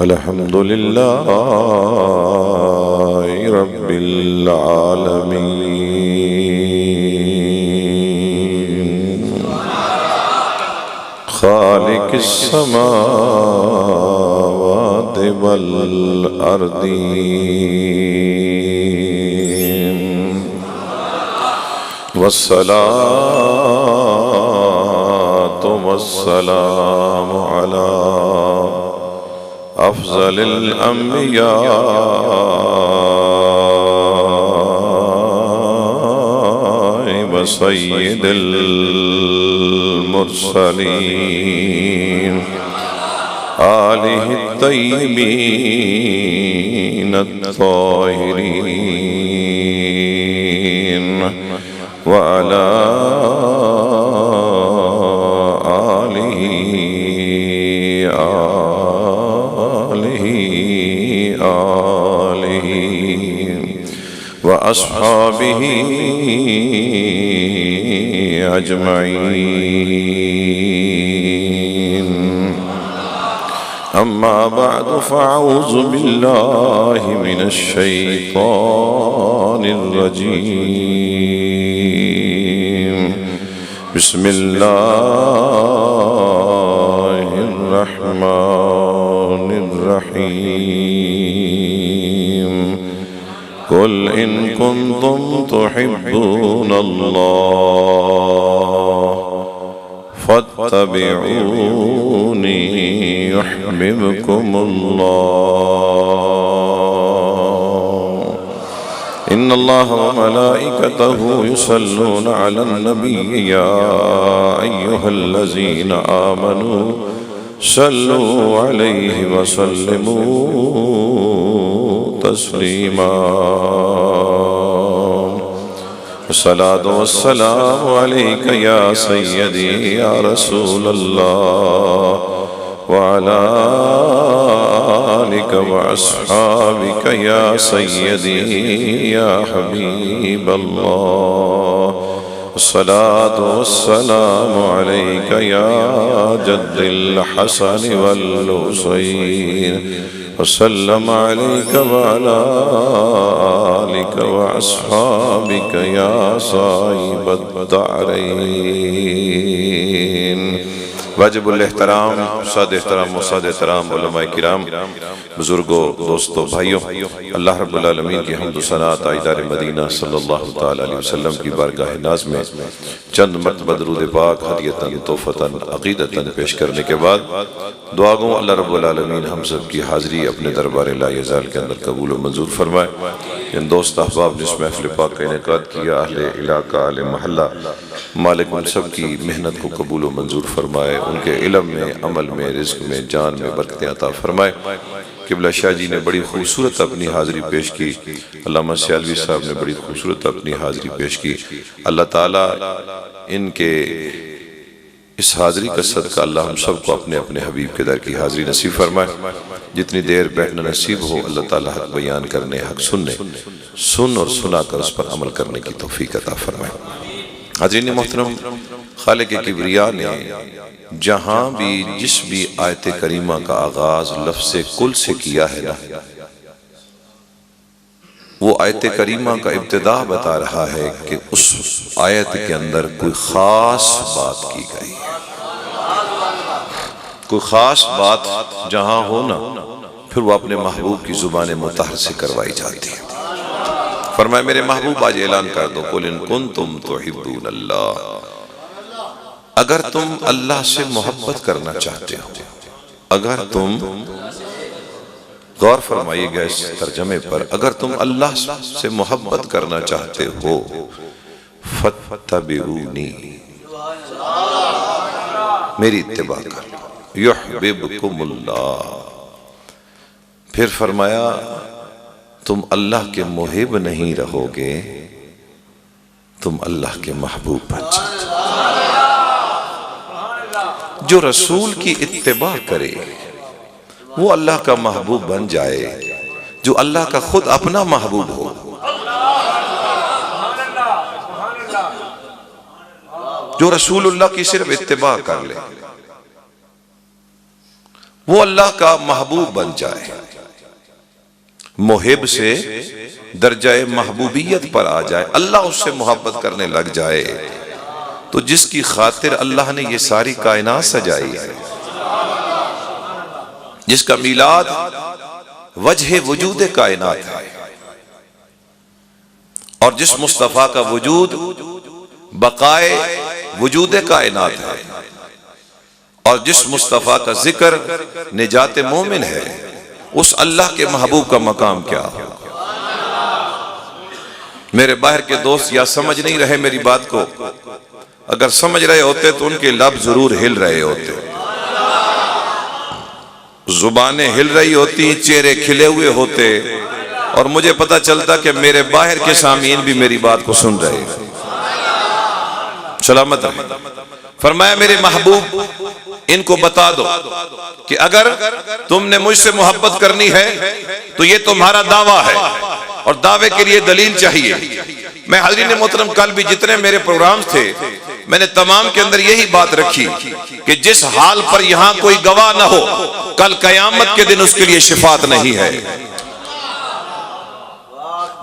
अल्हम्दुलिल्लाह रब्बिल आलमीन खालिकिस समावाति वल अर्दीन वस्सलातु वस्सलामु अला अफ़ज़लिल अंबिया व सय्यिदिल मुरसलीन आलिहि तय्यिबीन अत्ताहिरीन व अला व अस्हाबिही अजमईन अम्मा बअदु फ़अऊज़ु बिल्लाहि मिनश शैतानिर रजीम बिस्मिल्लाहिर रहमानिर रहीम कुल इन कुन्तुम तुहिब्बूनल्लाह फत्तबिऊनी युह्बिबकुमुल्लाह इन्नल्लाह व मलाइकतहु युसल्लूना अलन नबी या अय्युहल्लज़ीना आमनू सल्लू अलैहि व सल्लिमू तस्लीमा अस्सलातु वस्सलामु अलैका या सय्यदी या रसूलल्लाह व अला आलिका व अस्हाबिका या सय्यदी या हबीबल्लाह अस्सलातु वस्सलामु अलैका या जद्दिल हसन वल हुसैन वसल्लम अलैका व अला आलिका व अस्हाबिका या साहिबद दारैन वाजिबुल एहतराम साद एहतराम मुसाद एहतराम उलमाए किराम बुजुर्गों दोस्तों भाइयों अल्लाह रब्बुल आलमीन की हम्द व सना ताइदार मदीना सल्लल्लाहु तआला अलैहि वसल्लम की बारगाह नाज़ में चंद मरतबा दरूद पाक हदियतन तोहफतन अक़ीदतन पेश करने के बाद दुआ गो अल्लाह रब्बुल आलमीन हम सब की हाज़री अपने दरबार ला यज़ाल के अंदर कबूल व मंजूर फरमाए। इन दोस्त अहबाब जिस महफ़िल पाक का इनेकाद किया अहले इलाका अहले महल्ला मालिक उन सब की मेहनत को कबूल व मंजूर फरमाए, उनके इल्म में अमल में रिज़्क़ में जान में बरकतें अता फरमाए। क़िबला शाह जी ने बड़ी खूबसूरत अपनी हाज़री पेश की, अल्लामा सियालवी साहब ने बड़ी खूबसूरत अपनी हाज़री पेश की। अल्लाह ताला इनके इस हाज़री का सदका अल्लाह हम सब को अपने अपने हबीब के दर की हाज़री नसीब फरमाए। जितनी देर बैठना नसीब हो अल्लाह ताला हक़ बयान करने हक़ सुनने सुन और सुना कर उस पर अमल करने की तौफ़ीक़ अता फरमाए। हाज़रीन मोहतरम, खालिक़ किब्रिया ने जहाँ भी जिस भी आयत करीमा का आगाज़ लफ्ज़ कुल से किया है ना, वो आयत करीमा का इब्तिदा बता रहा है कि उस आयत के अंदर कोई ख़ास बात की गई है। कोई ख़ास बात जहाँ हो ना, फिर वो अपने महबूब की ज़ुबान मुतहर से करवाई जाती है। फरमाए मेरे महबूब आज ऐलान कर दो, कुल इन कुन्तुम तुहिब्बूनल्लाह, अगर तुम अल्लाह से मोहब्बत करना चाहते हो, अगर तुम गौर फरमाइएगा इस तर्जमे पर, अगर तुम अल्लाह से मोहब्बत करना चाहते हो फत्तबिऊनी, मेरी इत्तिबा कर लो, युह्बिबकुमुल्लाह। फिर फरमाया तुम अल्लाह के मुहिब नहीं रहोगे, तुम अल्लाह के महबूब बन जाओगे। जो रसूल की इत्तिबा करे वो अल्लाह का महबूब बन जाए, जो अल्लाह का खुद अपना महबूब हो। जो रसूलुल्लाह की सिर्फ इत्तिबा कर ले, वो अल्लाह का महबूब बन जाए, मुहिब से दर्जाए महबूबियत पर आ जाए, अल्लाह उससे मोहब्बत करने लग जाए। तो जिसकी खातिर अल्लाह ने ये सारी कायनात सजाई है, जिसका मिलाद वजह वजूद कायनात है, और जिस मुस्तफा का वजूद बकाए वजूद कायनात है, और जिस मुस्तफा का जिक्र निजात मोमिन है, उस अल्लाह के महबूब का मकाम क्या हो। मेरे बाहर के दोस्त या समझ नहीं रहे मेरी बात को, अगर समझ रहे होते तो उनके लब जरूर हिल रहे होते, जुबानें हिल रही होती, चेहरे खिले हुए होते, और मुझे पता चलता कि मेरे बाहर के सामीन भी मेरी बात को सुन रहे हैं। सलामत रहे। फरमाया मेरे महबूब इनको बता दो कि अगर तुमने मुझसे मोहब्बत करनी है तो ये तुम्हारा दावा है, और दावे के लिए दलील चाहिए। मैं हाज़रीन मोहतरम कल भी जितने मेरे प्रोग्राम्स थे, मैंने तमाम के अंदर यही बात रखी कि जिस हाल पर यहां कोई गवाह ना हो, कल कयामत के दिन उसके लिए शिफात नहीं है।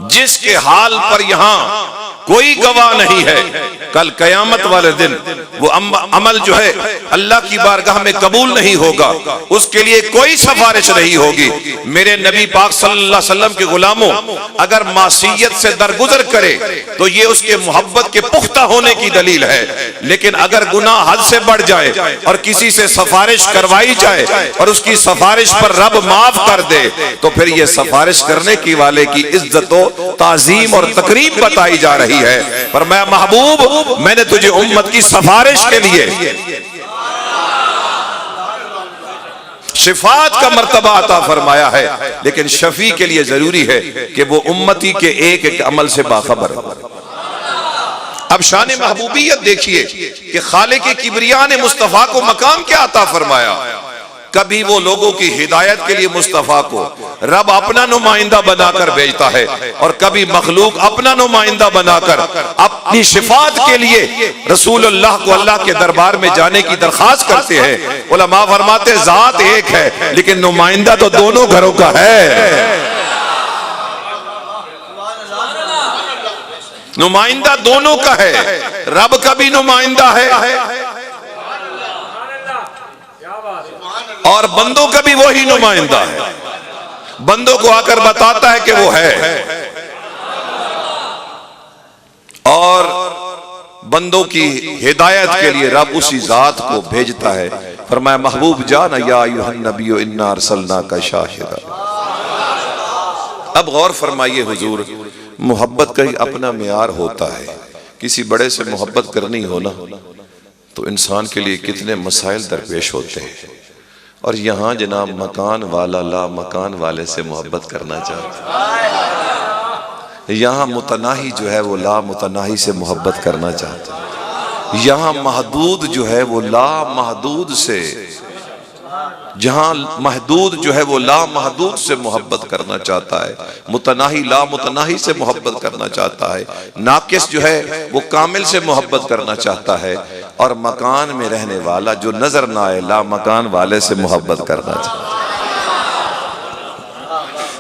जिसके हाल पर यहां कोई गवाह नहीं है, कल कयामत वाले दिन वो अमल जो है अल्लाह की बारगाह में कबूल नहीं होगा, उसके लिए कोई सिफारिश नहीं होगी। मेरे नबी पाक सल्लल्लाहु अलैहि वसल्लम के गुलामों, अगर मासियत से दरगुजर करे तो ये उसके मोहब्बत के पुख्ता होने की दलील है, लेकिन अगर गुनाह हद से बढ़ जाए और किसी से सिफारिश करवाई जाए और उसकी सिफारिश पर रब माफ कर दे, तो फिर ये सिफारिश करने की वाले की इज्जत ताजीम और तकरीम बताई जा रही है। पर मैं महबूब, मैंने तुझे उम्मत की सिफारिश के लिए शिफात का मर्तबा अता फरमाया है, लेकिन शफी के लिए जरूरी है कि वो उम्मती के एक एक अमल से बाखबर हो। अब शान महबूबियत देखिए कि खालिक किबरिया ने मुस्तफा को मकाम क्या अता फरमाया। कभी वो लोगों की हिदायत के लिए मुस्तफा को रब अपना नुमाइंदा बनाकर भेजता है, और कभी मखलूक अपना नुमाइंदा बनाकर अपनी शिफात के लिए रसूलुल्लाह को अल्लाह के दरबार में जाने की दरखास्त करते हैं। उलमा फरमाते जात एक है, लेकिन नुमाइंदा तो दोनों घरों का है। नुमाइंदा दोनों का है, रब का भी नुमाइंदा है और बंदों का भी वही नुमाइंदा है। बंदों को आकर बताता है कि वो है, और बंदों की हिदायत के लिए रब उसी जात को भेजता है। फरमाया महबूब जान या अय्युहन नबिय्यु इन्ना अरसलनाका शाहिदा। अब गौर फरमाइए हुजूर, मोहब्बत का ही अपना मियार होता है। किसी बड़े से मोहब्बत करनी हो ना, तो इंसान के लिए कितने मसाइल दरपेश होते हैं, और यहाँ जनाब मकान वाला ला मकान वाले से मोहब्बत करना चाहता है। यहाँ मुतनाही जो है वो ला मुतनाही से मोहब्बत करना चाहता है। यहाँ महदूद जो है वो ला महदूद से, जहाँ महदूद जो है वो ला महदूद से मोहब्बत करना चाहता है। मुतनाही ला मुतनाही से मोहब्बत करना चाहता है। नाकिस जो है वो कामिल से मोहब्बत करना चाहता है, और मकान में रहने वाला जो नजर ना आए ला मकान वाले से मोहब्बत करना चाहता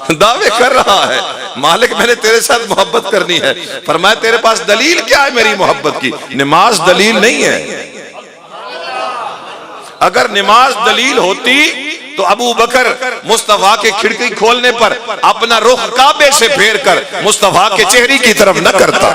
है। दावे कर रहा है मालिक मैंने तेरे साथ मोहब्बत करनी है। फरमाया तेरे पास दलील क्या है मेरी मोहब्बत की? नमाज दलील नहीं है। अगर नमाज दलील होती तो अबू बकर मुस्तफा के खिड़की खोलने पर अपना रुख काबे से फेर कर मुस्तफा के चेहरे की तरफ न करता।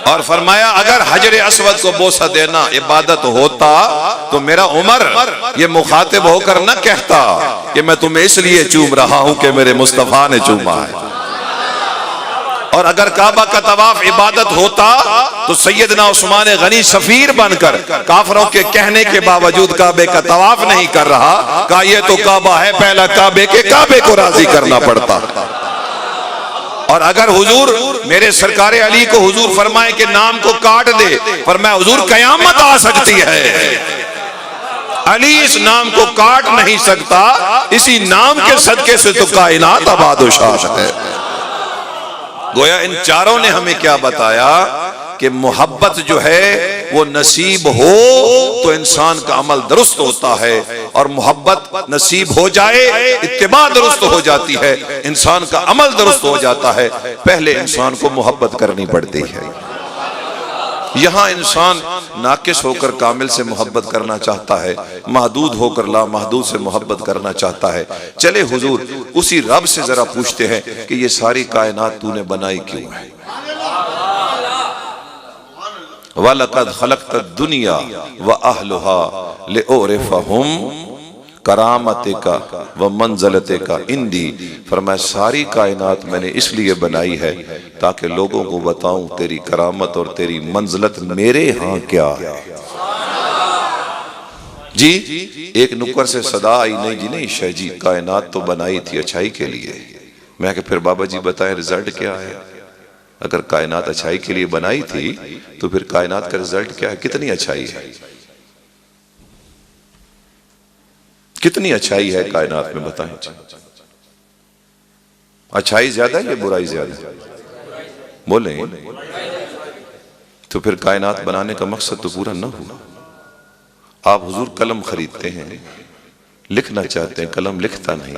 और फरमाया अगर हजर अस्वद को बोसा देना इबादत होता तो मेरा उमर ये मुखातिब होकर न कहता कि मैं तुम्हें इसलिए चूम रहा हूं कि मेरे मुस्तफा ने चूमा है। और अगर काबा का तवाफ इबादत होता तो सैयदना उस्मान गनी सफीर बनकर काफरों के कहने के बावजूद काबे का तवाफ नहीं कर रहा, कहा यह तो काबा है, पहला काबे को राजी करना पड़ता। और अगर हुजूर मेरे सरकारे अली को हुजूर फरमाए कि नाम को काट दे, फरमाया हुजूर कयामत आ सकती है, अली इस नाम को काट नहीं सकता, इसी नाम के सदके से तो कायनात आबाद-ओ-शाद है। गोया इन चारों ने हमें क्या बताया कि मोहब्बत जो है वो नसीब हो तो इंसान का अमल दुरुस्त होता है, और मोहब्बत नसीब हो जाए इत्तिबा दुरुस्त हो जाती है, इंसान का अमल दुरुस्त हो जाता है। पहले इंसान को मोहब्बत करनी पड़ती है। यहाँ इंसान नाकिस होकर कामिल से मोहब्बत करना चाहता है, महदूद होकर ला महदूद से मोहब्बत करना चाहता है। चले हुजूर उसी रब से जरा पूछते हैं कि ये सारी कायनात तूने बनाई क्यों है। वलक़द खलक़त दुनिया व अहलुहा लिउरिफ़हुम करामतिका व मंज़लतिका इंदी। फरमाया सारी कायनात मैंने इसलिए बनाई है ताकि लोगों को बताऊं तेरी करामत और तेरी मंज़लत मेरे यहाँ क्या है। जी एक नुक्कर से सदा आई, नहीं जी नहीं शाह जी, कायनात तो बनाई थी अच्छाई के लिए। मैं कि फिर बाबा जी बताएं रिजल्ट क्या है। अगर कायनात अच्छाई के लिए बनाई थी तो फिर कायनात का रिजल्ट क्या है, कितनी अच्छाई है, कितनी अच्छाई है कायनात में, बताएं। अच्छाई ज्यादा है या बुराई ज्यादा, बोले। तो फिर कायनात बनाने का मकसद तो पूरा न हुआ। आप हुजूर कलम खरीदते हैं, लिखना चाहते हैं, कलम लिखता नहीं।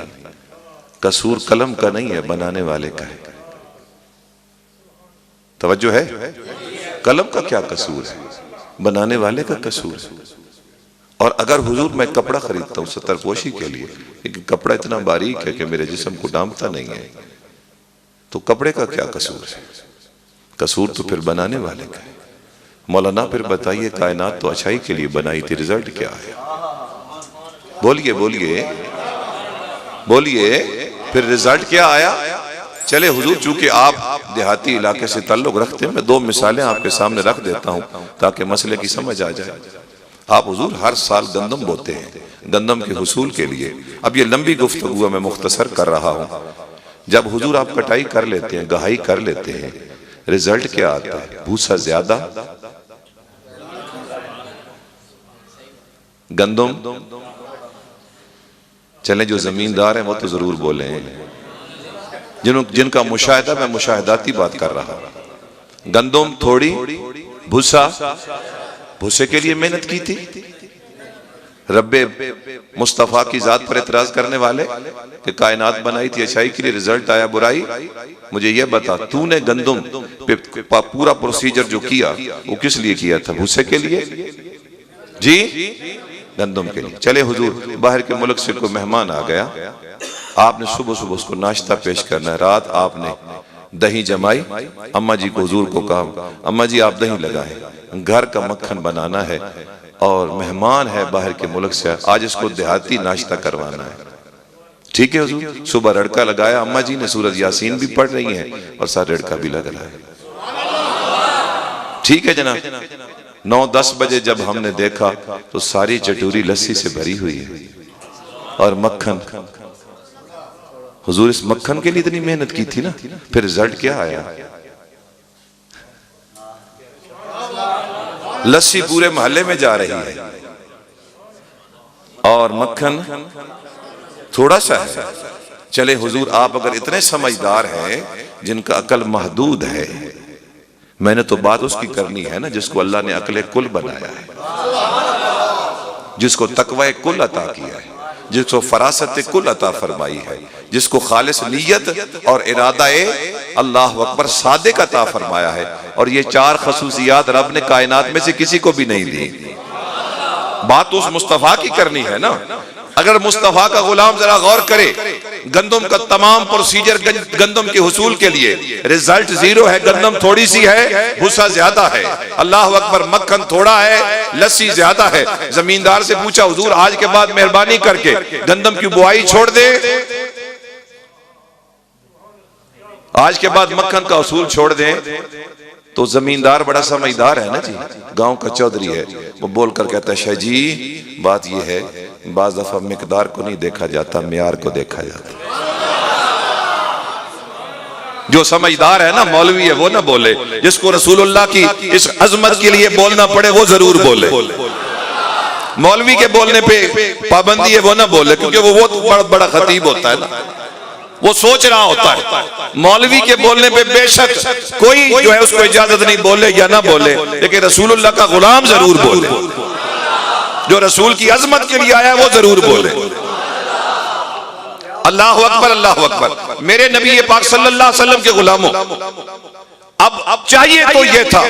कसूर कलम का नहीं है, बनाने वाले का है। तवज्जो है, कलम का क्या कसूर है, बनाने वाले का कसूर है। और अगर हुजूर मैं कपड़ा खरीदता हूँ सतरपोशी के लिए, लेकिन कपड़ा इतना बारीक है कि मेरे जिस्म को डांपता नहीं है, तो कपड़े का क्या कसूर है, कसूर तो फिर बनाने वाले का है। मौलाना फिर बताइए कायनात तो अच्छाई के लिए बनाई थी, रिजल्ट क्या है, बोलिए बोलिए बोलिए, फिर रिजल्ट क्या आया। चले हुजूर चूंकि आप देहाती इलाके से ताल्लुक रखते हैं, मैं दो मिसालें आपके सामने रख देता हूं ताकि मसले की समझ आ जाए। आप हुजूर हर साल गंदम बोते हैं गंदम के हुसूल के लिए। अब ये लंबी गुफ्तगू मैं मुख्तसर कर रहा हूं। जब हुजूर आप कटाई कर लेते हैं, गहाई कर लेते हैं, रिजल्ट क्या आता है, भूसा ज्यादा, गंदम। चले जो जमींदार हैं वो तो जरूर बोले, जिनका मुशाहिदा, मैं मुशाहिदाती बात कर रहा हूं। गंदम थोड़ी, भूसा, भूसे के लिए मेहनत की थी। रब्बे मुस्तफा की जात पर इतराज करने वाले कि कायनात बनाई थी अच्छाई के लिए, रिजल्ट आया बुराई। मुझे यह बता, तूने गंदम पे पूरा प्रोसीजर जो किया वो किस लिए किया था, भूसे के लिए जी, गंदम के लिए। चले हुजूर बाहर के मुल्क से कोई मेहमान आ गया, आपने सुबह सुबह उसको नाश्ता पेश करना है। रात आपने दही जमाई, अम्मा जी को हुजूर को कहा अम्मा जी आप दही लगाएं, घर का मक्खन बनाना है और मेहमान है बाहर के मुल्क से, आज इसको देहाती नाश्ता करवाना है। ठीक है हुजूर, सुबह रड़का लगाया, अम्मा जी ने सूरत यासीन भी पढ़ रही हैं और साथ रड़का भी लग रहा है। ठीक है जनाब। 9-10 बजे जब हमने देखा तो सारी चटोरी लस्सी से भरी हुई है और मक्खन। हुजूर इस मक्खन के लिए इतनी मेहनत की थी ना, फिर रिजल्ट क्या आया, लस्सी पूरे मोहल्ले में जा रही है और मक्खन थोड़ा सा है। चले हुजूर आप अगर इतने समझदार हैं, जिनका अकल महदूद है, मैंने तो बात उसकी करनी है ना जिसको अल्लाह ने अकले कुल बनाया है, जिसको तकवा कुल अता किया है, जिसको फरासत कुल अता फरमाई है, जिसको खालिस नियत और इरादा अल्लाह अकबर सादिक अता फरमाया है। और ये 4 खसूसियात रब ने कायनात में से किसी को भी नहीं दी। बात तो उस मुस्तफा की करनी है ना। अगर मुस्तफा का गुलाम जरा गौर करे, गंदम का तमाम प्रोसीजर गंदम के हुसूल के लिए, रिजल्ट 0 है, गंदम थोड़ी सी है, भूसा ज्यादा है, अल्लाह अकबर मक्खन थोड़ा है, लस्सी ज्यादा है। जमींदार से पूछा हुजूर आज के बाद मेहरबानी करके गंदम की बुआई छोड़ दे, आज के बाद मक्खन का उसूल छोड़ दें। तो जमींदार बड़ा समझदार है ना जी, गांव का चौधरी है, वो बोलकर कहता है शाह जी बात ये है, बाज दफा मिकदार को नहीं देखा जाता, मियार को देखा जाता। जो समझदार है ना मौलवी है वो ना बोले, जिसको रसूलुल्लाह की इस अजमत के लिए बोलना पड़े वो जरूर बोले। मौलवी के बोलने पे पाबंदी है वो ना बोले, क्योंकि वो बहुत बड़ा खतीब होता है ना, वो सोच रहा होता है। मौलवी के बोलने पे बेशक कोई जो है उसको इजाजत नहीं बोले या ना बोले, लेकिन रसूलुल्लाह का गुलाम जरूर बोले, जो रसूल की अजमत के लिए आया है वो जरूर बोले। अल्लाह अकबर, अल्लाह अकबर। मेरे नबी पाक सल्लल्लाहु अलैहि वसल्लम के गुलामों, अब चाहिए तो यह था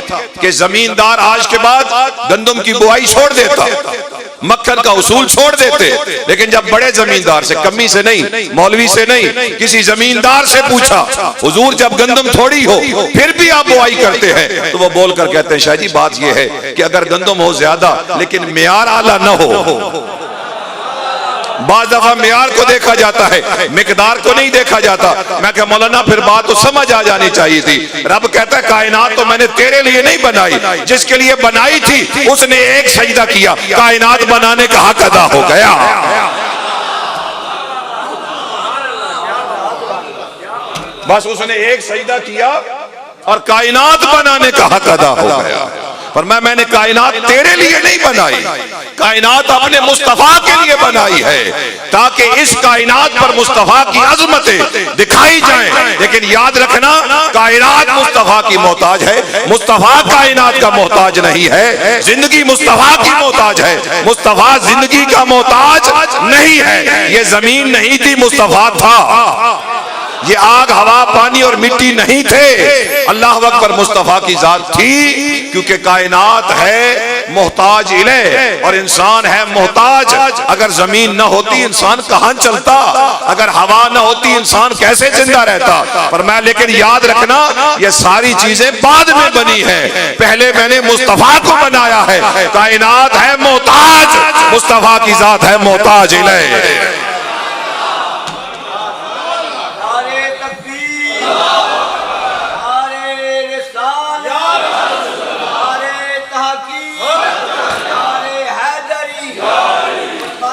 कि जमींदार आज के बाद गंदम की बुआई छोड़ देता, मक्खन का उसूल छोड़ देते, लेकिन जब बड़े जमींदार से, कमी से नहीं, मौलवी से नहीं, किसी जमींदार से पूछा, हुजूर जब गंदम थोड़ी हो फिर भी आप बुआई करते हैं, तो वो बोलकर कहते हैं शाह जी बात यह है कि अगर गंदम हो ज्यादा लेकिन मेयार आला न हो। बाज़ दफा मेयार को देखा जाता है, मिकदार को नहीं देखा जाता। मैं क्या मौलाना फिर बात तो समझ आ जानी चाहिए थी। रब कहता है कायनात तो मैंने तेरे लिए नहीं बनाई, जिसके लिए बनाई थी उसने एक सजदा किया, कायनात बनाने का हक अदा हो गया। बस उसने एक सजदा किया और कायनात बनाने का हक अदा हो गया। पर मैंने कायनात तेरे लिए नहीं बनाई, कायनात अपने मुस्तफा के लिए बनाई है, ताकि इस कायनात पर मुस्तफा की अजमतें दिखाई जाएं। लेकिन याद रखना, कायनात मुस्तफा की मोहताज है, मुस्तफा कायनात का मोहताज नहीं है। जिंदगी मुस्तफा की मोहताज है, मुस्तफा जिंदगी का मोहताज नहीं है। ये जमीन नहीं थी, मुस्तफा था। ये आग, हवा, पानी और मिट्टी नहीं थे, अल्लाह अकबर, मुस्तफा की जात थी। क्योंकि कायनात है मोहताज इले और इंसान है मोहताज। अगर जमीन न होती इंसान कहां चलता, अगर हवा न होती इंसान कैसे जिंदा रहता। पर मैं लेकिन याद रखना, ये सारी चीजें बाद में बनी है, पहले मैंने मुस्तफा को बनाया है। कायनात है मोहताज, मुस्तफा की जात है मोहताज इले।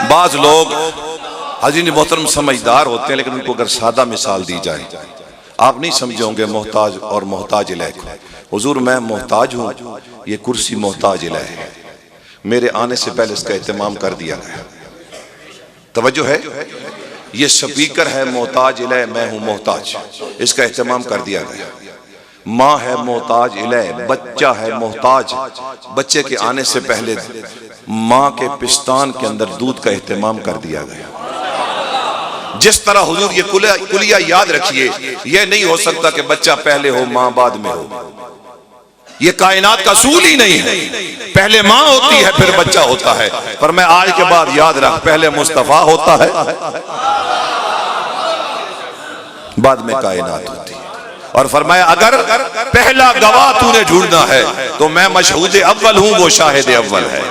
बाज लोग हाज़रीन मोहतरम समझदार होते हैं, लेकिन उनको अगर सादा मिसाल दी जाए आप नहीं समझोगे मोहताज और मोहताज इलाह को। हुजूर मैं मोहताज हूँ, ये कुर्सी मोहताज इलाह है, मेरे आने से पहले इसका एहतमाम कर दिया गया। तवज्जो है, ये स्पीकर है मोहताज इलाह, मैं हूँ मोहताज, इसका एहतमाम कर दिया गया। माँ है मोहताज इलाह, बच्चा है मोहताज, बच्चे के आने से पहले माँ के पिस्तान के अंदर दूध का एहतमाम कर दिया गया। जिस तरह हुजूर ये कुलिया याद रखिए, यह नहीं हो सकता कि बच्चा पहले हो माँ बाद में हो। ये कायनात का सूल ही नहीं है, पहले माँ होती है फिर बच्चा होता है। पर मैं आज के बाद याद रख, पहले मुस्तफा होता है बाद में कायनात होती है। और फरमाया अगर पहला गवाह तूने ढूंढना है तो मैं मशहूद अव्वल हूं, वो शाहिद अव्वल है।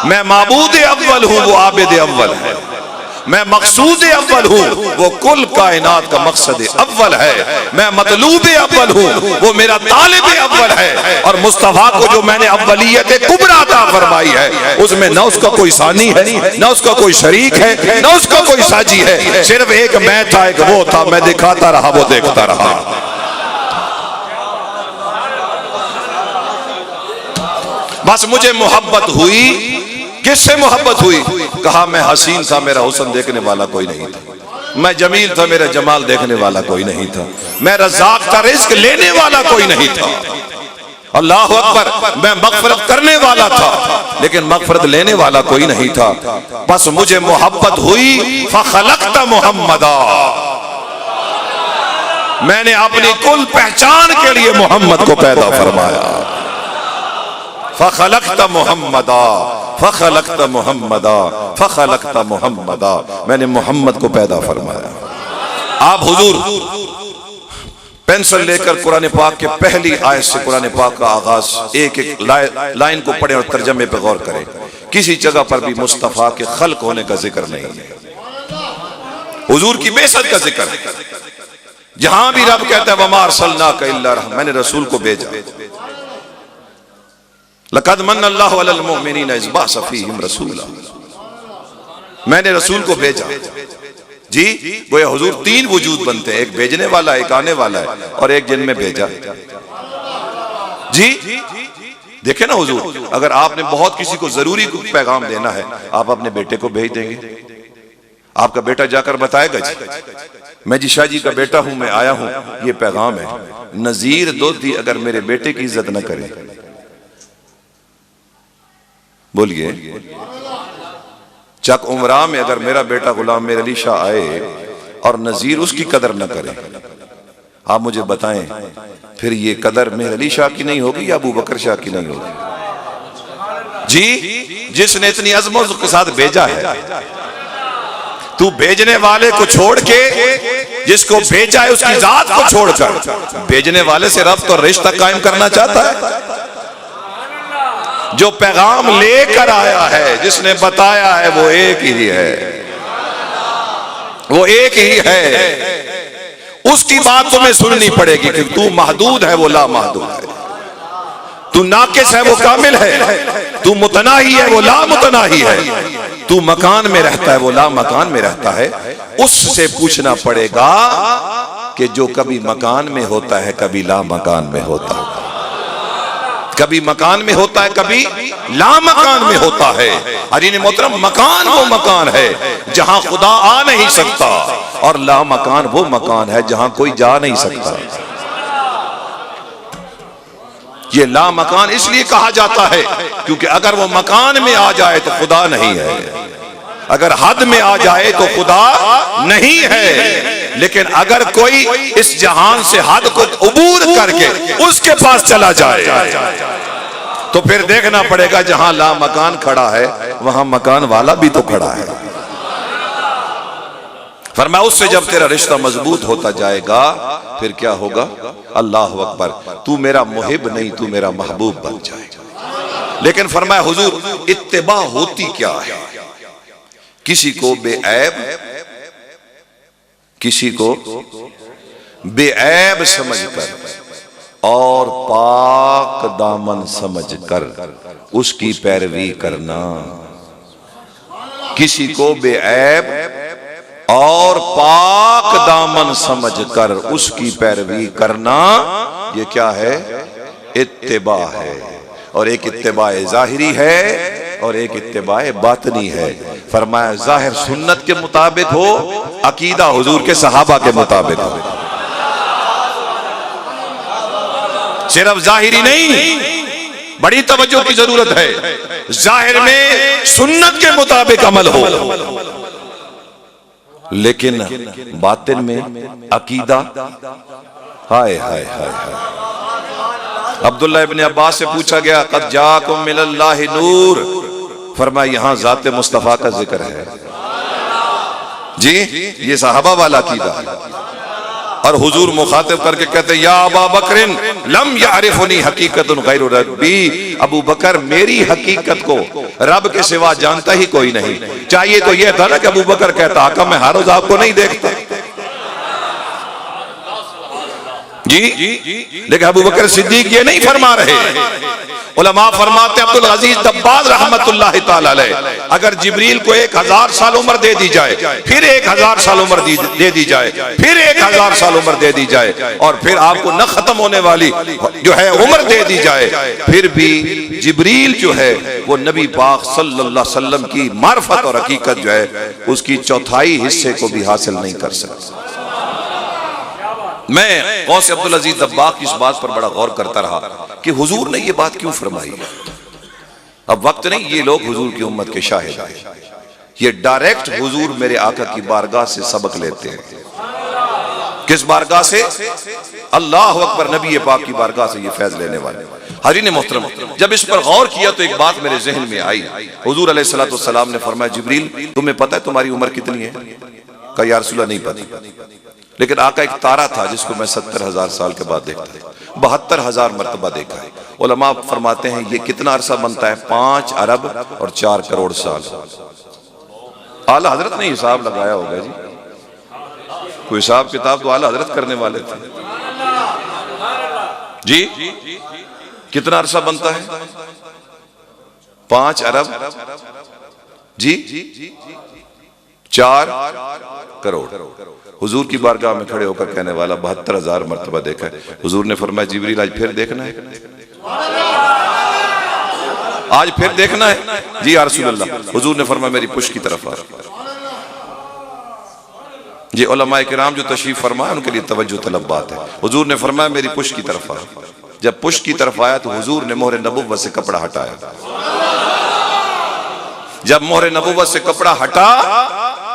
मैं माबूद अव्वल हूं, वो आबिद अव्वल है। मैं मकसूद अव्वल हूं, वो कुल कायनात का मकसद अव्वल है। मैं मतलूब अव्वल हूं, वो मेरा तालिब अव्वल है। और मुस्तफा को जो मैंने अव्वलियत कुबरा अता फरमाई है, उसमें न उसका कोई सानी है, न उसका कोई शरीक है, न उसका कोई साजी है। सिर्फ एक मैं था, एक वो था, मैं दिखाता रहा, वो देखता रहा। बस मुझे मोहब्बत हुई। किससे मोहब्बत हुई? कहा मैं हसीन था, मेरा हुस्न देखने वाला कोई नहीं था। मैं जमील था, मेरा जमाल देखने वाला कोई नहीं था। मैं रज़ाक था, रिज़्क लेने वाला कोई नहीं था। अल्लाह अकबर। मैं मग़फ़िरत करने वाला था, लेकिन मग़फ़िरत लेने वाला कोई नहीं था। बस मुझे मोहब्बत हुई, फ़ख़लक़्त मुहम्मदा। मैंने अपनी कुल पहचान के लिए मोहम्मद को पैदा फरमाया। फ़ख़लक़्त मुहम्मदा, फ़ख़लक़्त मुहम्मदा, फ़ख़लक़्त मुहम्मदा। मैंने मोहम्मद को पैदा फरमाया। आप हुजूर पेंसिल लेकर कुरान पाक के पहली आयत से कुरान पाक का आगाज एक एक लाइन को पढ़ें और तर्जमे पे गौर करें। किसी जगह पर भी मुस्तफ़ा के खल्क होने का जिक्र नहीं है, हुजूर की बेइज्जत का जिक्र है। जहां भी रब कहता है वमा अरसलनाका इल्ला रहमतन, मैंने रसूल को भेजा। लक़द मन्नल्लाहु अलल मुमिनीना इज़ बअसा फ़ीहिम रसूला, मैंने रसूल को भेजा। जी वो हुजूर तीन वजूद बनते हैं, एक भेजने वाला, एक आने वाला है और एक जिनमें भेजा। जी देखे ना हुजूर, अगर आपने बहुत किसी को जरूरी पैगाम देना है, आप अपने बेटे को भेज देंगे, आपका बेटा जाकर बताएगा जी मैं जी शाह जी का बेटा हूं, मैं आया हूं, ये पैगाम है। नजीर दो थी अगर मेरे बेटे की इज्जत न करे, बोलिए चक उमरा में अगर मेरा बेटा गुलाम मेर अली शाह आए और नजीर उसकी कदर न करे, आप मुझे बताएं फिर ये कदर मेर अली शाह की नहीं होगी या अबू बकर शाह की नहीं होगी? जी जिसने इतनी अजमत के साथ भेजा है, तू भेजने वाले को छोड़ के जिसको भेजा है उसकी जात को छोड़कर भेजने वाले से रब्त और रिश्ता कायम करना चाहता है। जो पैगाम लेकर आया है, जिसने बताया है, वो एक ही है, वो एक ही है। उसकी बात तुम्हें सुननी पड़ेगी कि तू महदूद है, वो ला महदूद है, तू नाकिस है, वो कामिल है, तू मुतनाही है, वो ला मुतनाही है, तू मकान में रहता है, वो ला मकान में रहता है। उससे पूछना पड़ेगा कि जो कभी मकान में होता है कभी ला मकान में होता है, कभी मकान में होता है कभी ला मकान में होता है। हरीन मोहतरम, मकान वो मकान है जहां खुदा आ नहीं सकता, और ला मकान वो मकान है जहां कोई जा नहीं सकता। ये ला मकान इसलिए कहा जाता है क्योंकि अगर वो मकान में आ जाए तो खुदा नहीं है, अगर हद में आ जाए तो खुदा नहीं है। लेकिन अगर कोई इस जहान से हद को उबूर करके उसके पास चला जाए तो फिर देखना पड़ेगा जहां ला मकान खड़ा है वहां मकान वाला भी तो खड़ा है। फरमाया उससे जब तेरा रिश्ता मजबूत होता जाएगा फिर क्या होगा? अल्लाह अकबर, तू मेरा मुहिब नहीं तू मेरा महबूब बन जाएगा। लेकिन फरमाया हुजूर इत्तिबा होती क्या है? किसी को बेऐब, किसी को बेऐब समझकर और पाक दामन समझकर उसकी पैरवी करना। किसी को बेऐब और पाक दामन समझकर उसकी पैरवी करना, ये क्या है? इत्तिबा है। और एक इत्तिबा ज़ाहिरी है और एक इत्तिबा बातनी है। फरमाया जाहिर सुन्नत के मुताबिक हो, अकीदा हुजूर के सहाबा के मुताबिक हो, सिर्फ जाहिरी नहीं, बड़ी तवज्जो की जरूरत है। जाहिर में सुन्नत के मुताबिक अमल हो, लेकिन बातिन में अकीदा, हाय हाय हाय हाय। अब्दुल्लाह इब्ने अब्बास से पूछा गया कद जाकुम मिनल्लाहि नूर, फरमाया यहां जाते मुस्तफा का जिक्र है जी, ये सहाबा वाला अकीदा है। और हुजूर मुखातिब करके कहते या अबा बकरिन लम यारिफुनी हकीकतुन गैरु रब्बी, अबू बकर मेरी हकीकत को रब के सिवा जानता ही कोई नहीं। चाहिए तो यह था ना कि अबू बकर कहता आका मैं हर रोज आपको नहीं देखता जी, लेकिन अबू बकर सिद्दीक ये नहीं फरमा रहे। उलमा फरमाते अब्दुल अजीज दब्बाग रहमतुल्लाह तआला अलैह, अगर जिब्रील को 1000 साल उम्र दे दी जाए, फिर 1000 साल उम्र दे दी जाए, फिर 1000 साल उम्र दे दी जाए, और फिर आपको न खत्म होने वाली जो है उम्र दे दी जाए, फिर भी जिब्रील जो है वो नबी पाक सल्लल्लाहु अलैहि वसल्लम की मार्फत और हकीकत जो है उसकी चौथाई हिस्से को भी हासिल नहीं कर सकता। मैं गौस अब्दुल अजीज दब्बाग इस बात पर बड़ा गौर करता रहा कि हुजूर ने ये बात क्यों फरमाई। अब वक्त नहीं, ये लोग हुजूर की उम्मत के शाहिद हैं, ये डायरेक्ट हुजूर मेरे आका की बारगाह से सबक लेते हैं। किस बारगाह से? अल्लाह अकबर, नबी पाक की बारगाह से ये फैज लेने वाले। हरीन मोहतरम, जब इस पर गौर किया तो एक बात मेरे जहन में आई। हुजूर अलैहिस्सलातु वस्सलाम ने फरमाया जिब्रील तुम्हें पता है तुम्हारी उम्र कितनी है? कहा या रसूलल्लाह नहीं पता। लेकिन आका एक तारा था जिसको मैं 70,000 साल के बाद देखता था, 72,000 मरतबा देखा है। उलमा फरमाते हैं ये कितना अरसा बनता है? 5 अरब और 4 करोड़ साल। आला हजरत ने हिसाब लगाया होगा जी, कोई हिसाब किताब तो आला हजरत करने वाले थे जी। कितना अरसा बनता है? 5 अरब जी। 4 करोड़। हुजूर की बारगाह में खड़े होकर कहने वाला 72,000 मरतबा देखा है। हुजूर ने फरमाया जिब्रील आज फिर देखना है, आज फिर देखना है। जी या रसूल अल्लाह। हुजूर ने फरमाया मेरी पुश की तरफ आ। ये उलमाए किराम जो तशरीफ फरमाए उनके लिए तवज्जो तलब बात है। हुजूर ने फरमाया मेरी पुश की तरफ आ। जब पुश की तरफ आया तो हुजूर ने मोहर नबुव्वत से कपड़ा हटाया। जब मोहर नबुव्वत से कपड़ा हटा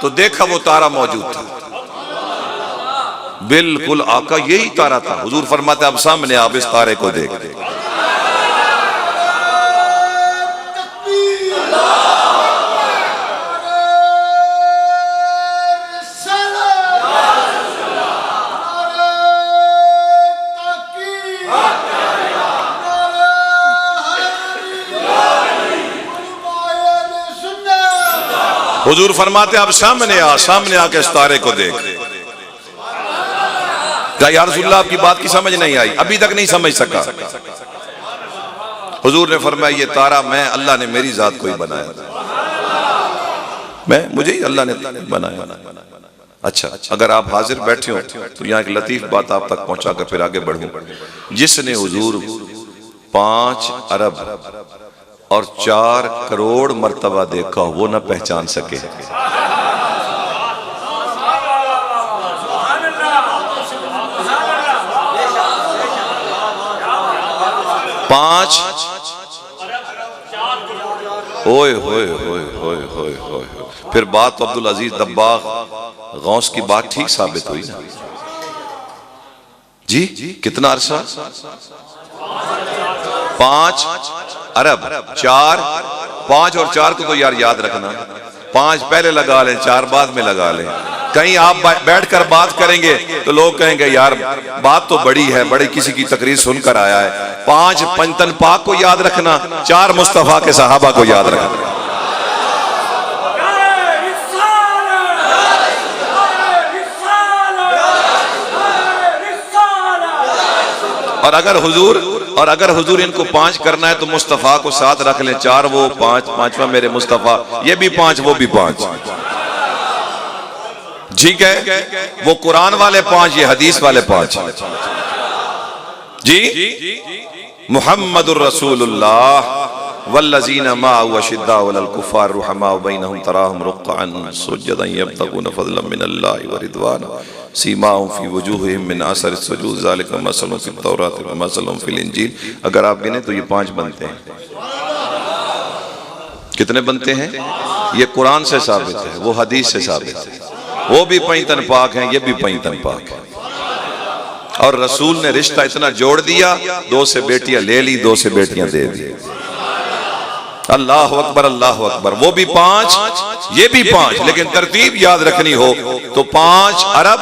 तो देखा वो तारा मौजूद था, बिल्कुल आका यही तारा था। हुजूर फरमाते अब सामने आप इस तारे को देख। हुजूर फरमाते अब सामने आ, सामने आके इस तारे को देख। या रसूल अल्लाह आपकी बात की समझ नहीं आई, अभी तक नहीं समझ सका। हुजूर ने फरमाया ये तारा मैं, अल्लाह ने मेरी जात को ही बनाया, मैं मुझे ही अल्लाह ने बनाया। अच्छा, अगर आप हाजिर बैठे हो तो यहाँ एक लतीफ बात आप तक पहुंचा कर फिर आगे बढ़ूं। जिसने हुजूर 5 अरब और 4 करोड़ मर्तबा देखा वो ना पहचान सके। 5 ओए होए होए होए होए होए। फिर बात तो अब्दुल अजीज दब्बाग गौस की बात ठीक साबित हुई ना जी। कितना अरसा? 5 अरब 4, 5 और 4 को तो यार याद रखना। 5 पहले लगा लें, 4 बाद में लगा लें। कहीं आप बैठकर बात करेंगे तो लोग कहेंगे यार बात तो बड़ी है, बड़ी किसी की तकरीर सुनकर आया है। 5 पंजतन पाक को याद रखना, 4 मुस्तफा के सहाबा को याद रखना। और अगर हुजूर इनको 5 करना है तो मुस्तफा को साथ रख लें, 4 वो 5, 5वां मेरे मुस्तफा, ये भी 5 वो भी 5। ठीक है, वो कुरान वाले 5, ये हदीस वाले 5 जी। मुहम्मदुर रसूलुल्लाह वल्लज़ीना माअहु अशिद्दाउ अलल कुफ़्फ़ार रुहमाउ बैनहुम तराहुम रुक्अन सुज्जदन यब्तगून फ़ज़लन मिनल्लाहि व रिज़वाना सीमाहुम फ़ी वजूहिहिम मिन असरिस सुजूद ज़ालिका मसलुन फ़ित तौरात व मसलुन फ़िल इंजील। अगर आप गिने तो ये 5 बनते हैं। कितने बनते हैं? ये कुरान से साबित है, वो हदीस से साबित है। वो भी पैंतन पाक हैं, ये भी पैंतन पाक है। और रसूल ने रिश्ता इतना जोड़ दिया, 2 से बेटियां ले ली, 2 से बेटियां दे दी। अल्लाह अकबर अल्लाह अकबर। वो भी 5, ये भी 5, लेकिन तरतीब याद रखनी हो तो 5 अरब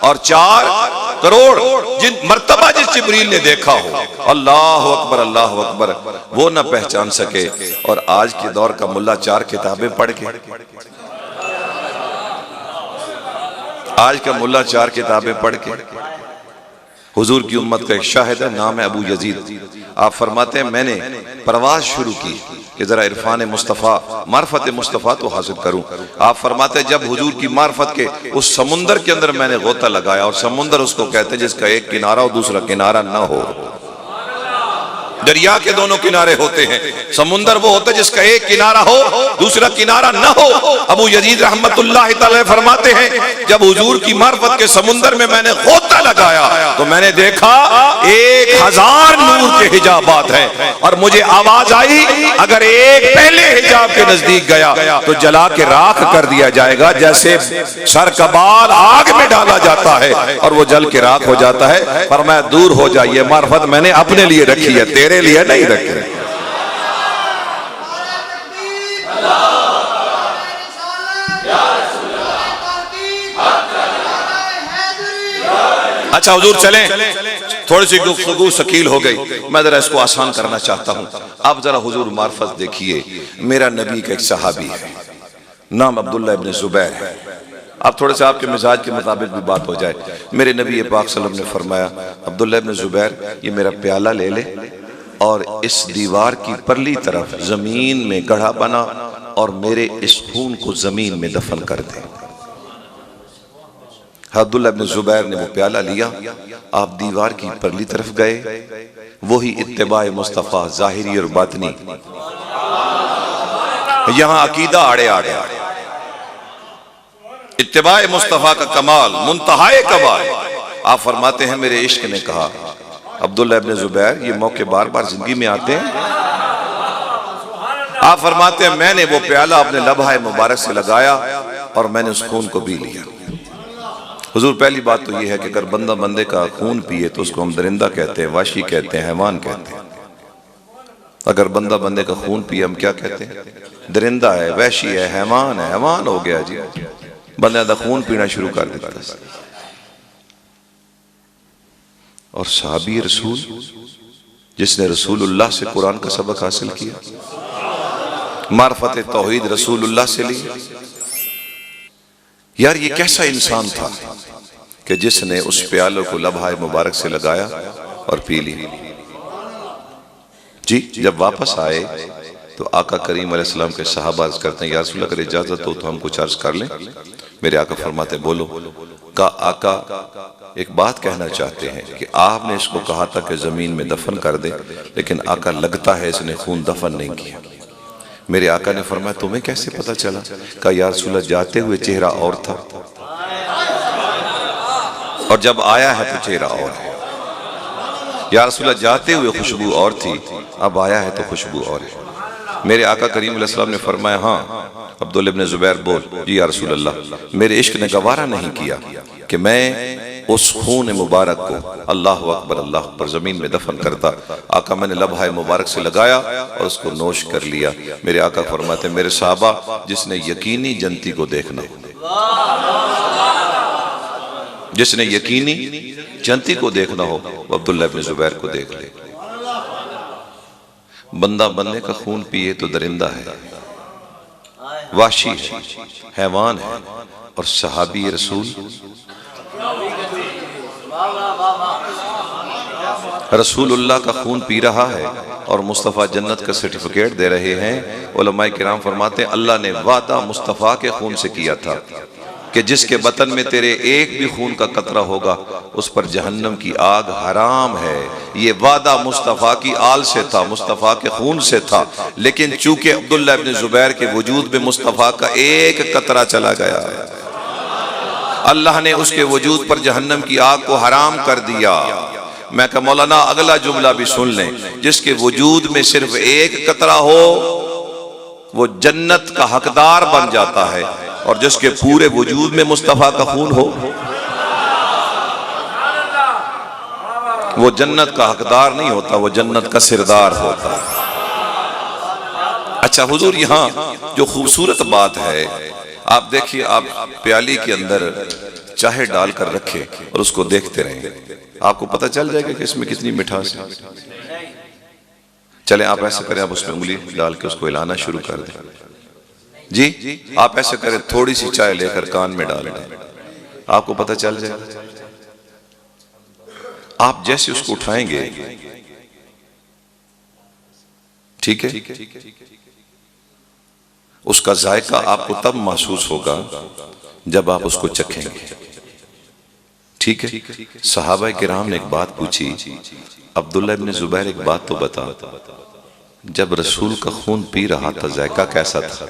और 4 करोड़ जिन मर्तबा जिस जिब्रील ने देखा हो, अल्लाह अकबर वो ना पहचान सके। और आज के दौर का मुल्ला 4 किताबें पढ़ के, आज का मुल्ला 4 किताबें पढ़ के हुजूर की उम्मत का एक शाहिद है, नाम है अबू यजीद। आप फरमाते हैं मैंने परवाज शुरू की कि जरा इरफान मुस्तफ़ा, मार्फत मुस्तफ़ा तो हासिल करूं। आप फरमाते हैं जब हुजूर की मार्फत के उस समुंदर के अंदर मैंने गोता लगाया, और समुंदर उसको कहते हैं जिसका एक किनारा और दूसरा किनारा ना हो। दरिया के दोनों किनारे होते हैं, समुंदर वो होता है जिसका एक किनारा हो दूसरा किनारा न हो। अबू यजीद रहमतुल्लाह तआला फरमाते हैं जब हुजूर की मार्फत के समुंदर में मैंने गोता लगाया तो मैंने देखा 1000 नूर के हिजाबात हैं। और मुझे आवाज आई अगर एक पहले हिजाब के नजदीक गया तो जला के राख कर दिया जाएगा, जैसे सर का बाल आग में डाला जाता है और वो जल के राख हो जाता है। पर मैं दूर हो जाइए, मार्फत मैंने अपने लिए रखी है, तेरे लिए नहीं रखे। अच्छा हुजूर चलें, थोड़ी सी गुफ्तगू शकील हो गई, मैं जरा इसको आसान करना चाहता हूं। आप जरा हुजूर मार्फत देखिए, मेरा नबी का एक सहाबी है, नाम अब्दुल्लाह इब्न जुबैर है। अब थोड़े से आपके मिजाज के मुताबिक भी बात हो जाए। मेरे नबी पाक सल्लल्लाहु अलैहि वसल्लम ने फरमाया अब्दुल्लाह इब्न जुबैर ये मेरा प्याला ले ले और इस दीवार की परली तरफ जमीन में गढ़ा बना और मेरे इस खून को जमीन में दफन कर दे। अब्दुल्लाह इब्न जुबैर ने वो प्याला लिया, आप दीवार की परली तरफ गए। वही इत्तिबाए मुस्तफा जाहिरी और बातनी, यहां अकीदा आड़े आ गया। इत्तिबाए मुस्तफा का कमाल मुंतहाए कमाल। आप फरमाते हैं मेरे इश्क ने कहा, अब्दुल्लाह इब्न जुबैर ये मौके बार बार जिंदगी में आते हैं। आप फरमाते हैं मैंने वो प्याला अपने लबहाए मुबारक से लगाया और मैंने उस खून को पी लिया। हुजूर पहली बात तो ये है कि अगर बंदा बंदे का खून पिए तो उसको हम दरिंदा कहते हैं, वाशी कहते हैं, हैवान कहते हैं। अगर बंदा बंदे का खून पिए हम क्या कहते हैं? दरिंदा है, वैशी है, हैवान है। हैवान हो गया जी, बंदे का खून पीना शुरू कर देता है। और सहाबी रसूल जिसने रसूलुल्लाह से कुरान का सबक हासिल किया, मार्फत तौहीद रसूलुल्लाह से ली। यार ये कैसा इंसान था कि जिसने उस प्यालों को लबहाए मुबारक से लगाया और पी ली। जी जब वापस आए तो आका करीम अलैहिस्सलाम के सहाबा अर्ज करते हैं, या रसूल अगर इजाजत हो तो हम कुछ अर्ज कर लें। मेरे आका फरमाते बोलो। का आका एक बात कहना चाहते हैं कि आपने इसको कहा था कि जमीन में दफन कर दे, लेकिन आका लगता है इसने खून दफन नहीं किया। मेरे आका ने फरमाया तुम्हें कैसे पता चला? का या रसूल जाते हुए चेहरा और था और जब आया है तो चेहरा और है। या रसूल जाते हुए खुशबू और थी, अब आया है तो खुशबू और है। मेरे आका करीम अलैहिस्सलाम ने फरमाया हाँ अब्दुल्लाह इब्न जुबैर बोल। जी या रसूल अल्लाह, मेरे इश्क ने गवारा नहीं किया कि मैं उस खून मुबारक को अल्लाह अकबर जमीन में दफन करता। आका मैंने लबहाए मुबारक से लगाया और उसको नोश कर लिया। मेरे आका फरमाते मेरे साहबा जिसने यकीनी जनती को देखना हो, जिसने यकीनी जनती को देखना हो वो अब्दुल्लाह इब्न जुबैर को देख ले। बंदा बंदे का खून पिए तो दरिंदा है, वाशी है, हैवान है। और सहाबी रसूल रसूलुल्लाह का खून पी रहा है और मुस्तफ़ा जन्नत का सर्टिफिकेट दे रहे हैं। उलमाए किराम फरमाते हैं अल्लाह ने वादा मुस्तफ़ा के खून से किया था कि जिसके बतन में तेरे एक भी खून का कतरा होगा उस पर जहन्नम की आग हराम है। ये वादा मुस्तफ़ा की आल से था, मुस्तफ़ा के खून से था। लेकिन चूंकि अब्दुल्लाह इब्न जुबैर के वजूद में मुस्तफ़ा का एक कतरा चला गया, अल्लाह ने उसके वजूद पर जहन्नम की आग को हराम कर दिया। मैं कहा मौलाना अगला जुमला भी सुन लें, जिसके वजूद में सिर्फ एक कतरा हो वो जन्नत का हकदार बन जाता है, और जिसके पूरे वजूद में मुस्तफ़ा का खून हो वो जन्नत का हकदार नहीं होता, वो जन्नत का सिरदार होता। अच्छा हुजूर यहाँ जो खूबसूरत बात है, आप देखिए, आप प्याली के अंदर चाय डालकर रखे और उसको देखते रहें, आपको पता चल जाएगा कि इसमें कितनी मिठास है। चलें आप ऐसा करें, आप उसमें उंगली डाल के उसको हिलाना शुरू कर दें। जी आप ऐसे करें, थोड़ी सी चाय लेकर कान में डाल दें, आपको पता चल जाएगा। आप जैसे उसको उठाएंगे, ठीक है, उसका जायका आपको तब महसूस होगा जब आप उसको चखेंगे। ठीक है। सहाबा किराम ने एक बात पूछी, अब्दुल्लाह इब्न जुबैर एक बात तो बता, जब रसूल का खून पी रहा था जायका कैसा था?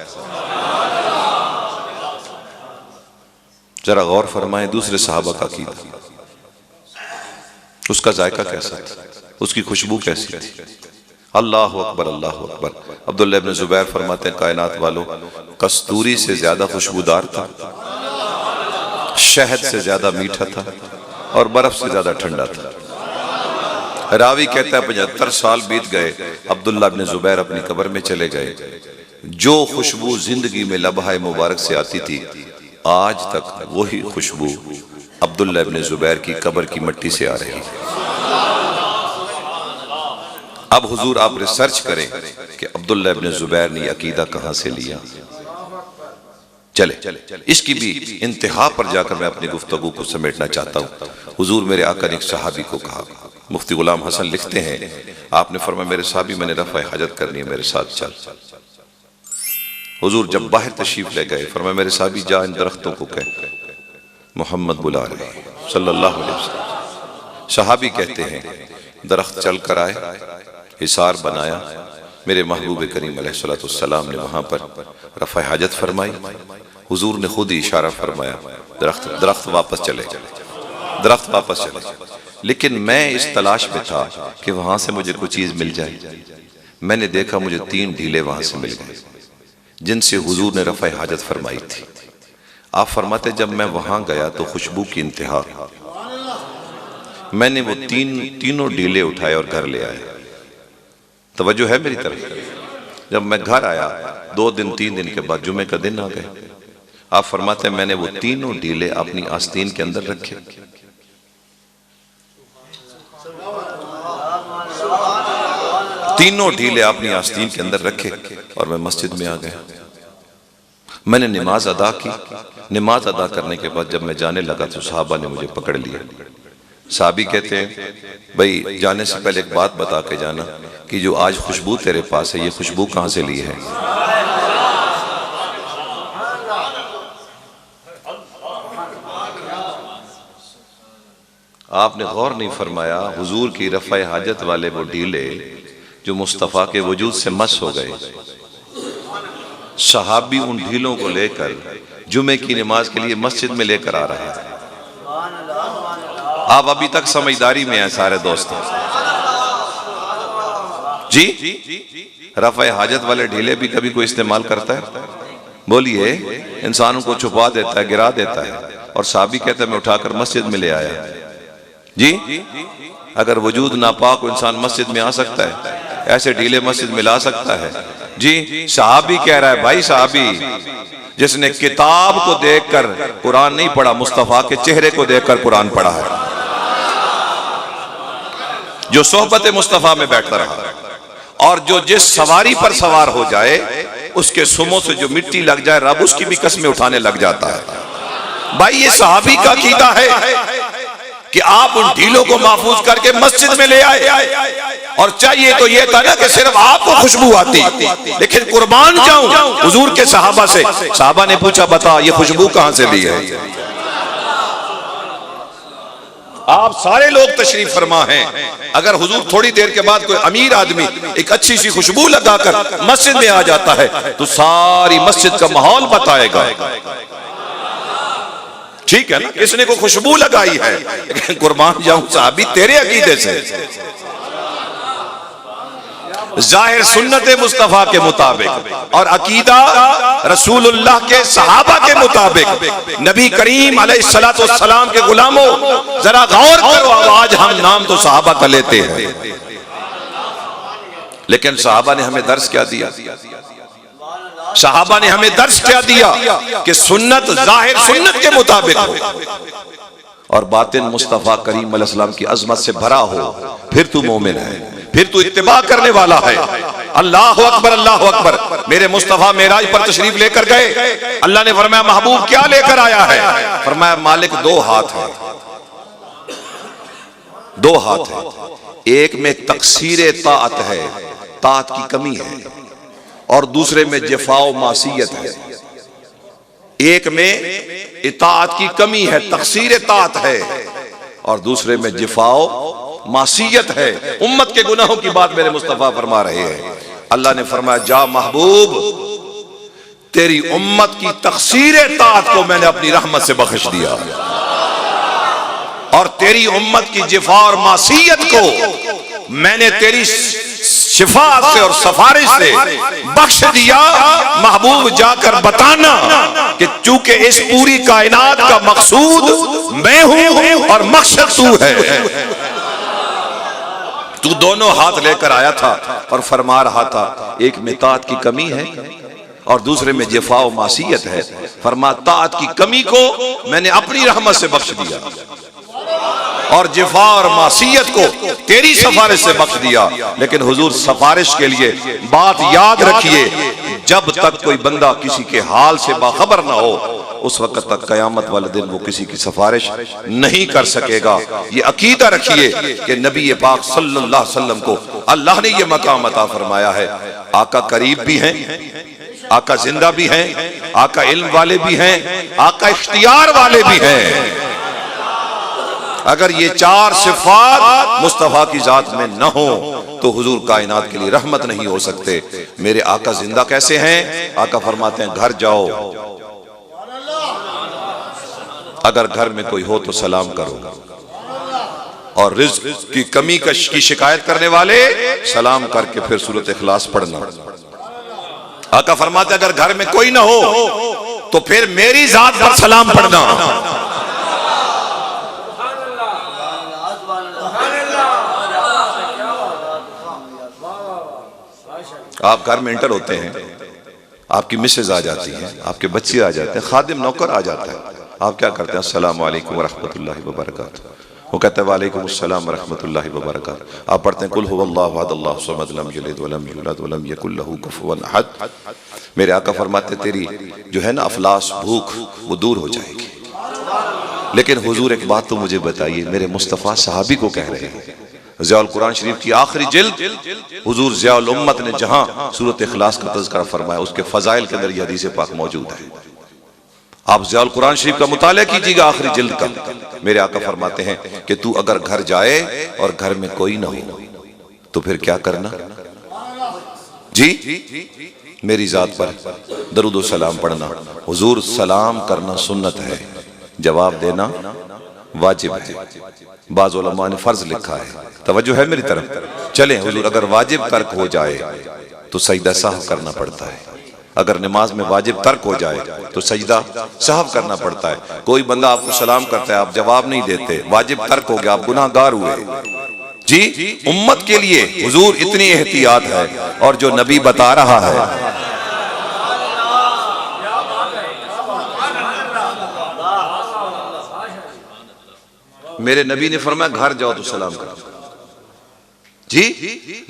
जरा गौर फरमाएं, दूसरे सहाबा का कीदा, उसका जायका कैसा था, उसकी खुशबू कैसी थी? अल्लाह अकबर, अल्लाह अकबर। अब्दुल्लाह इब्न जुबैर फरमाते हैं कायनात वालों, कस्तूरी से ज्यादा खुशबूदार था, शहद से ज्यादा मीठा था और बर्फ से ज्यादा ठंडा था। रावी कहता है 75 साल बीत गए, अब्दुल्लाह इब्न जुबैर अपनी कब्र में चले गए। जो खुशबू जिंदगी में लबहाए मुबारक से आती थी, आज तक वही खुशबू अब्दुल्लाह इब्न जुबैर की कब्र की मिट्टी से आ रही है। अब हुजूर आप रिसर्च करें कि अब्दुल्लाह इब्न जुबैर ने अकीदा कहां से लिया। चले इसकी भी इंतहा पर जाकर मैं अपनी गुफ्तगू को समेटना चाहता हूँ। हुजूर मेरे आका ने एक सहाबी को कहा, मुफ्ती गुलाम हसन लिखते हैं, आपने फरमाया मेरे साहबी मैंने रफ़ा हाजत करनी है, मेरे साथ चल। हुजूर जब बाहर तशरीफ ले गए फरमाया मेरे साहबी जा इन दरख्तों को कह मोहम्मद बुला रहे सल्लल्लाहु अलैहि वसल्लम। सहाबी कहते हैं दरख्त चल कर आए, हिसार बनाया, मेरे महबूब करीम अलैहिस्सलाम ने वहां पर रफ़ा हाजत फरमाई। हुजूर ने खुद ही इशारा फरमाया दरख्त वापस चले, दरख्त वापस चले। लेकिन मैं इस तलाश में था कि वहां से मुझे कोई चीज मिल जाए। मैंने देखा मुझे 3 ढीले वहां से मिल गए जिनसे हुजूर ने रफ़ा हाजत फरमाई थी। आप फरमाते जब मैं वहां गया तो खुशबू की इंतहा, मैंने वो तीनों ढीले उठाए और घर ले आया। तवज्जो है मेरी तरफ। जब मैं घर आया 2 दिन 3 दिन के बाद जुमे का दिन आ गया। आप फरमाते मैंने वो तीनों ढीले अपनी आस्तीन के अंदर रखे। तीनों ढीले अपनी आस्तीन के अंदर रखे और मैं मस्जिद में आ गया। मैंने नमाज अदा की। नमाज अदा करने के बाद जब मैं जाने लगा तो सहाबा ने मुझे पकड़ लिया। साहबी कहते हैं भाई जाने से पहले एक बात बता के जाना कि जो आज खुशबू तेरे पास है ये खुशबू कहां से ली है। आपने गौर नहीं फरमाया हुजूर की रफ़ा हाजत वाले वो ढीले जो मुस्तफ़ा के वजूद से मस हो गए। सहाबी उन ढीलों को लेकर जुमे की नमाज के लिए मस्जिद में लेकर आ रहा है। आप अभी तक समझदारी में हैं सारे दोस्तों जी। रफ़ा हाजत वाले ढीले भी कभी कोई इस्तेमाल करता है? बोलिए। इंसानों को छुपा देता है, गिरा देता है। और साहबी कहता है मैं उठाकर मस्जिद में ले आया जी। अगर वजूद नापाक को इंसान मस्जिद में आ सकता है, ऐसे ढीले मस्जिद में ला सकता है जी। सहाबी कह रहा है भाई सहाबी जिसने किताब को देखकर कुरान नहीं पढ़ा, मुस्तफा के चेहरे को देखकर कुरान पढ़ा है, जो सोहबत मुस्तफा में बैठता रहा और जो जिस सवारी पर सवार हो जाए उसके सुमों से जो मिट्टी लग जाए रब उसकी भी कसमें उठाने लग जाता है। भाई ये सहाबी का अकीदा है कि आप उन ढीलों को महफूज करके मस्जिद में ले आए। और चाहिए तो ये था ना कि सिर्फ आपको खुशबू आती, लेकिन कुर्बान जाऊं हुजूर के सहाबा से। सहाबा ने पूछा बता ये खुशबू कहां से ली है। आप सारे लोग तशरीफ फरमा हैं। अगर हुजूर थोड़ी देर के बाद कोई अमीर आदमी एक अच्छी सी खुशबू लगाकर मस्जिद में आ जाता है तो सारी मस्जिद का माहौल बताएगा। ठीक है ना, किसने को खुशबू लगाई है, लेकिन कुर्बान जाऊं साहबी तेरे अकीदे से, जाहिर सुन्नत मुस्तफा के मुताबिक और अकीदा रसूलुल्लाह के सहाबा के मुताबिक। नबी करीम अलैहिस्सलाम के गुलामों जरा गौर करो, आज हम नाम तो सहाबा का लेते हैं, लेकिन सहाबा ने हमें दर्स क्या दिया? सहाबा ने हमें दर्स क्या दिया कि सुन्नत जाहिर सुन्नत के मुताबिक हो और बातिन मुस्तफा करीम अलैहिस्सलाम की अजमत से भरा हो, फिर तू मोमिन है, फिर तू इत्तिबा करने वाला है। अल्लाह अकबर, अल्लाह अकबर। मेरे मुस्तफा मेराज पर तशरीफ लेकर गए। अल्लाह ने फरमाया महबूब क्या लेकर आया है? फरमाया मालिक 2 हाथ है, 2 हाथ है। एक में तकसीर ताअत है, ताअत की कमी है, और दूसरे में जफाओ मासियत है। एक में इताअत की कमी है, तकसीर ताअत है, और दूसरे में जफाओ मासियत है। उम्मत के गुनाहों की बात मेरे मुस्तफा फरमा रहे हैं। अल्लाह ने फरमाया जा महबूब तेरी उम्मत की तकसीर ताअत को मैंने अपनी रहमत से बख्श दिया और तेरी उम्मत की जिफा और मासियत को मैंने तेरी शिफा से और सफारिश से बख्श दिया। महबूब जाकर बताना कि चूंकि इस पूरी कायनात का मकसूद मैं हूं और मकसद तू है। तू दोनों हाथ लेकर आया था और फरमा रहा था एक में ताअत की कमी है और दूसरे में जिफा और मासियत है। फरमा ताअत की कमी को मैंने अपनी रहमत से बख्श दिया और जिफा और मासियत को तेरी सिफारिश से बख्श दिया। लेकिन हुजूर सिफारिश के लिए बात याद रखिए, जब तक कोई बंदा किसी के हाल से बाखबर ना हो उस वक्त तक कयामत वाले दिन वो किसी की सिफारिश नहीं कर सकेगा। ये अकीदा रखिए कि नबी पाक सल्लल्लाहु अलैहि वसल्लम को अल्लाह ने ये मकाम अता फरमाया है। आका करीब भी हैं, आका जिंदा भी हैं, आका इल्म वाले भी हैं, आका इख्तियार वाले भी हैं। अगर ये चार सिफात मुस्तफा की जात में न हो तो हुजूर कायनात के लिए रहमत नहीं हो सकते। मेरे आका जिंदा कैसे हैं? आका फरमाते हैं घर जाओ, अगर घर में कोई हो तो सलाम करो, और रिज़्क़ की कमी की शिकायत करने वाले सलाम करके फिर सूरत इखलास पढ़ना। आका फरमाते अगर घर में कोई ना हो तो फिर मेरी जात पर सलाम पढ़ना। आप घर में एंटर होते हैं, आपकी मिसेज आ जाती है, आपके बच्चे आ जाते हैं, खादिम नौकर आ जाता है, आप क्या करते हैं? अस्सलाम वालेकुम रहमतुल्लाहि व बरकातुहू। वो कहता है वालेकुम अस्सलाम रहमतुल्लाहि व बरकातुहू। आप पढ़ते हैं कुल हुवल्लाहु अहद अल्लाहु समद लम यलिद व लम यूलद व लम यकुल लहू कुफुवन अहद। मेरे आका फरमाते तेरी जो है ना अफलास भूख वो दूर हो जाएगी। लेकिन हुजूर एक बात तो मुझे बताइए, मेरे मुस्तफ़ा सहाबी को कह रहे हैं, ज़ियाउल कुरान शरीफ की आखिरी जिल्द हुजूर ज़ियाउल उम्मत ने जहां सूरत इखलास का तज़किरा फरमाया उसके फजाइल के अंदर यह हदीस पाक मौजूद है। आप ज़ियाउल कुरान शरीफ का मुताला कीजिएगा आखिरी जिल्द का। मेरे आका फरमाते हैं कि तू अगर घर जाए और घर में कोई ना हो तो फिर क्या करना? जी मेरी जात पर दरूद व सलाम पढ़ना। हुजूर सलाम करना सुन्नत है, जवाब देना वाजिब है। बाज़ उलमा ने फर्ज लिखा है, तवज्जो है मेरी तरफ। चलें हुजूर अगर वाजिब तर्क हो जाए तो सजदा सहव करना पड़ता है। अगर नमाज में वाजिब तर्क हो जाए तो सजदा सहव करना पड़ता है। कोई बंदा आपको सलाम करता है, आप जवाब नहीं देते, वाजिब तर्क हो गया, आप गुनाहगार हुए। जी उम्मत के लिए हुजूर इतनी एहतियात है, और जो नबी बता रहा है मेरे नबी ने फरमाया घर जाओ तो सलाम करो। जी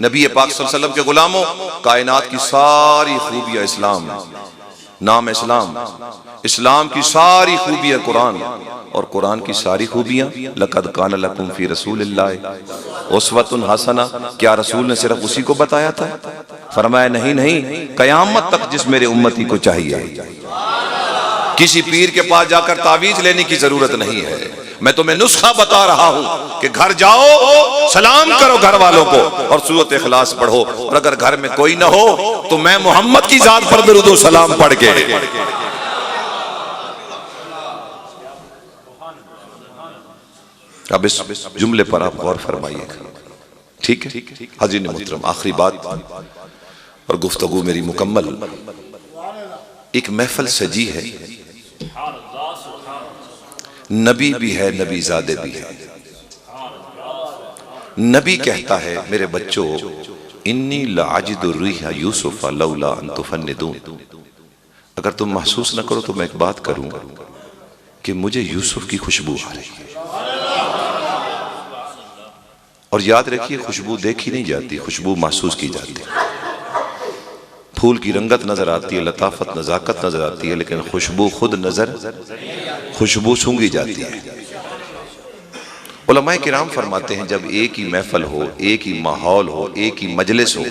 नबी पाक सल्लल्लाहु अलैहि वसल्लम के गुलामों, कायनात की सारी खूबियां इस्लाम, नाम इस्लाम, इस्लाम की सारी खूबियां कुरान, और कुरान की सारी खूबियां लक़द कान लकुम फी रसूलिल्लाहि उस्वतुन हसना। क्या रसूल ने सिर्फ उसी को बताया था? फरमाया नहीं नहीं, कयामत तक जिस मेरे उम्मती को चाहिए। किसी पीर के पास जाकर तावीज लेने की जरूरत नहीं है। मैं तुम्हें नुस्खा बता रहा हूं कि घर जाओ, सलाम करो घर वालों को, और सूरत इखलास पढ़ो। और अगर घर में कोई ना हो तो मैं मोहम्मद की जात पर दरूद व सलाम पढ़ के। अब इस जुमले पर आप गौर फरमाइएगा, ठीक है हाज़रीन मोहतरम। आखिरी बात और गुफ्तगू मेरी मुकम्मल। एक महफिल सजी है, नबी भी है, नबी ज़ादे भी है। नबी कहता है मेरे बच्चों, इन्नी लाजिदु रिहा यूसुफ लौला अन तुफन्निदून। अगर तुम महसूस न करो तो मैं एक बात करूं कि मुझे यूसुफ की खुशबू आ रही है। और याद रखिए खुशबू देखी नहीं जाती, खुशबू महसूस की जाती है। फूल की रंगत नजर आती है, लताफत नजाकत नजर आती है, लेकिन खुशबू खुद खुशबू सूंघी जाती है। उलमाए किराम फरमाते हैं जब एक ही महफिल हो, एक ही माहौल हो, एक ही मजलिस हो,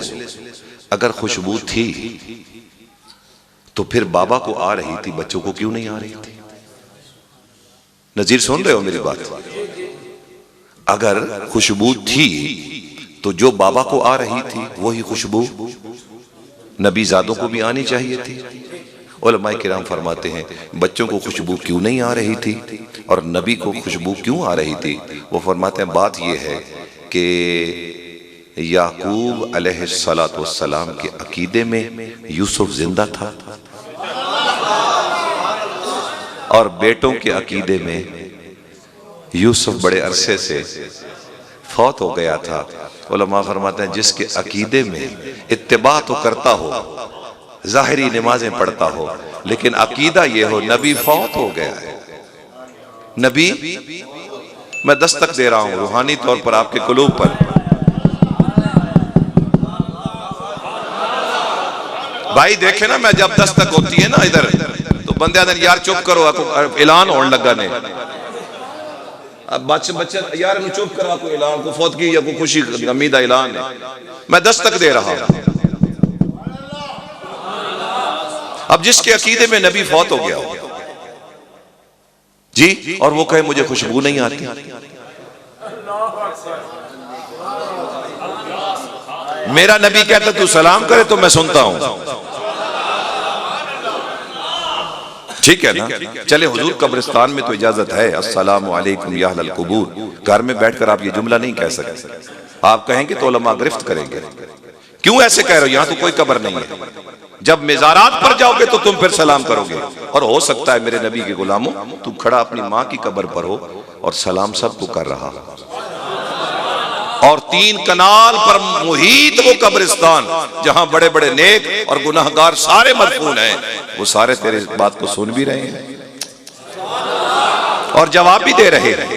अगर खुशबू थी तो फिर बाबा को आ रही थी, बच्चों को क्यों नहीं आ रही थी? नजीर सुन रहे हो मेरी बात? अगर खुशबू थी तो जो बाबा को आ रही थी वही खुशबू नबी ज़ादों को भी आनी चाहिए थी। उलमाए किराम फरमाते हैं बच्चों को खुशबू क्यों नहीं आ रही थी और नबी को खुशबू क्यों आ रही थी? वो फरमाते हैं बात यह है कि याकूब अलैहिस्सलातु वस्सलाम के अकीदे में यूसुफ जिंदा था और बेटों के अकीदे में यूसुफ बड़े अरसे से फौत हो गया था। उलमा फरमाते हैं जिसके अकीदे में इत्तिबा तो करता हो, जाहिरी नमाजें पढ़ता हो, लेकिन अकीदा ये हो नबी फौत हो गया है। नबी, मैं दस्तक दे रहा हूं रूहानी तौर पर आपके कुलूब पर। भाई देखे ना, मैं जब दस्तक होती है ना इधर तो बंदे आदर यार चुप करो, ऐलान होने लगा ने। अब बच्चे यार चुप करा, कोई ऐलान को फौत की या कोई खुशी गमी का ऐलान है। मैं दस्तक दे रहा हूं, अब जिसके अकीदे में नबी फौत हो गया हो जी, और वो कहे मुझे खुशबू नहीं आती, मेरा नबी कहता तू सलाम करे तो मैं सुनता हूं, ठीक है ना। चले हुजूर कब्रिस्तान में तो इजाजत है, अस्सलामु अलैकुम या अहलल कुबूर, घर में बैठकर आप ये जुमला नहीं कह सकते, आप कहेंगे तो उलमा गिरफ्त करेंगे, क्यों ऐसे कह रहे हो, यहां तो कोई कब्र नहीं है। जब मेज़ारात पर जाओगे तो तुम फिर सलाम करोगे, और हो सकता है मेरे नबी के गुलामों तू खड़ा अपनी माँ की कब्र पर हो और सलाम सबको कर रहा, और 3 कनाल पर मुहीत वो कब्रिस्तान जहां बड़े बड़े नेक और गुनाहगार सारे मदफून हैं, वो सारे तेरे इस बात को सुन भी रहे हैं और जवाब भी दे रहे हैं।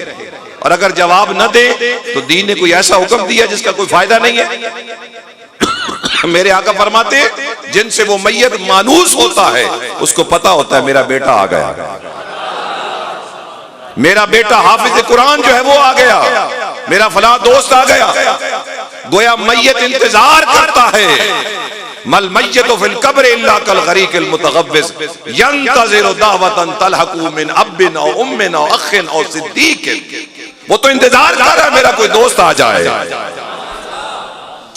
और अगर जवाब न दे तो दीन ने कोई ऐसा हुक्म दिया जिसका कोई फायदा नहीं है। मेरे आका फरमाते जिनसे वो मैयत मानूस होता है उसको पता होता है मेरा बेटा आ गया, मेरा बेटा हाफिज कुरान जो है वो आ गया, मेरा फला दोस्त आ गया। गोया मैयत इंतजार करता है, मल मैयत फिल कब्र इल्ला कल गरीकिल मुतगव्विज यंतज़िरु दावतन तलहकु मिन अब्बिन औ उम्मिन औ अखिन औ सिद्दीकिन, वो तो इंतजार कर रहा है मेरा कोई दोस्त आ जाए,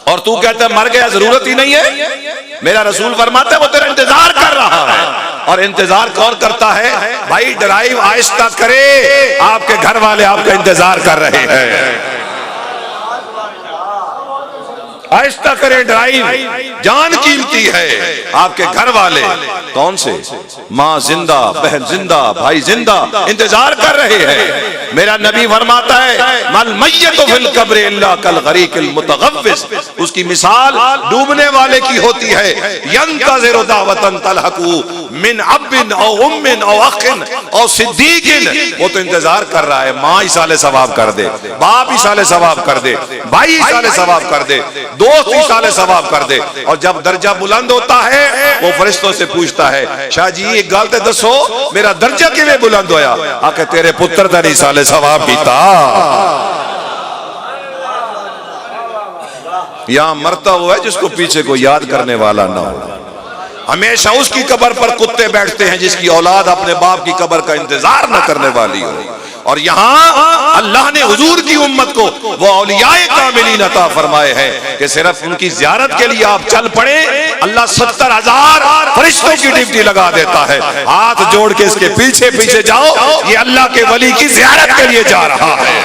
और तू कहता है मर गया जरूरत ही नहीं है। मेरा रसूल फरमाता है वो तेरा इंतजार कर रहा है, और इंतजार कौन करता है भाई, ड्राइव आहिस्ता करे, आपके घर वाले आपका इंतजार कर रहे हैं, आहिस्ता करें ड्राइव, जान कीमती है, आपके घर वाले कौन से, माँ जिंदा, बहन जिंदा, भाई जिंदा, इंतजार कर रहे हैं। मेरा नबी फरमाता है मल मैयतु फिल कब्र इल्ला कल गरीकिल मुतगव्विज, उसकी मिसाल डूबने वाले की होती है, यंतज़िरु दावतन तलहकु मिन अब्बिन औ उम्मिन औ अखिन औ सिद्दीकिन, वो तो इंतजार कर रहा है माँ इसाले सवाब कर दे, बाप इसाले सवाब कर दे, भाई इसाले सवाब कर दे, दोस्त इसाले सवाब कर दे। और जब दर्जा बुलंद होता है वो फरिश्तों से पूछता है शाह जी एक गल ते दसो मेरा दर्जा किवें बुलंद होया, आके तेरे पुत्र दा नहीं साले सवाब कीता, यहां मरता हुआ है जिसको पीछे को याद करने वाला ना हो। हमेशा उसकी कब्र पर कुत्ते बैठते हैं जिसकी औलाद अपने बाप की कब्र का इंतजार न करने वाली हो, और यहाँ अल्लाह ने हुजूर की उम्मत को वो औलियाए कामिलीन अता फरमाए हैं कि सिर्फ उनकी ज़ियारत के लिए आप चल पड़े, अल्लाह 70,000 फरिश्तों की ड्यूटी लगा देता है। हाथ जोड़ के इसके पीछे पीछे जाओ, ये अल्लाह के वली की ज़ियारत के लिए जा रहा है।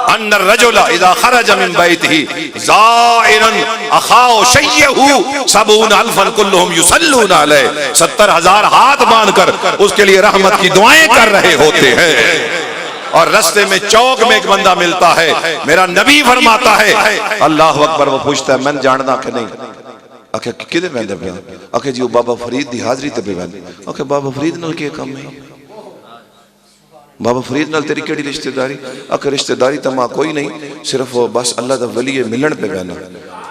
अन्नर रजुला इज़ा खरज मिन बैतिही ज़ाइरन अखाओ शय्यहु सबून अल्फन कुल्लुहुम युसल्लून अलैहि, 70,000 हाथ बांधकर उसके लिए रहमत की दुआएं कर रहे होते हैं। और रास्ते में चौक में एक बंदा मिलता है, मेरा नबी फरमाता है अल्लाह अकबर, वो पूछता है मैं जानदा कि नहीं, आखे किदे वेंदे पे, आखे जी वो बाबा फरीद दी हाजरी ते पे वेंदे, आखे बाबा फरीद नाल की काम है, बाबा फरीद नाल तेरी केड़ी रिश्तेदारी, आके रिश्तेदारी तो मां कोई नहीं, सिर्फ बस अल्लाह दा वली मिलन पे बहना।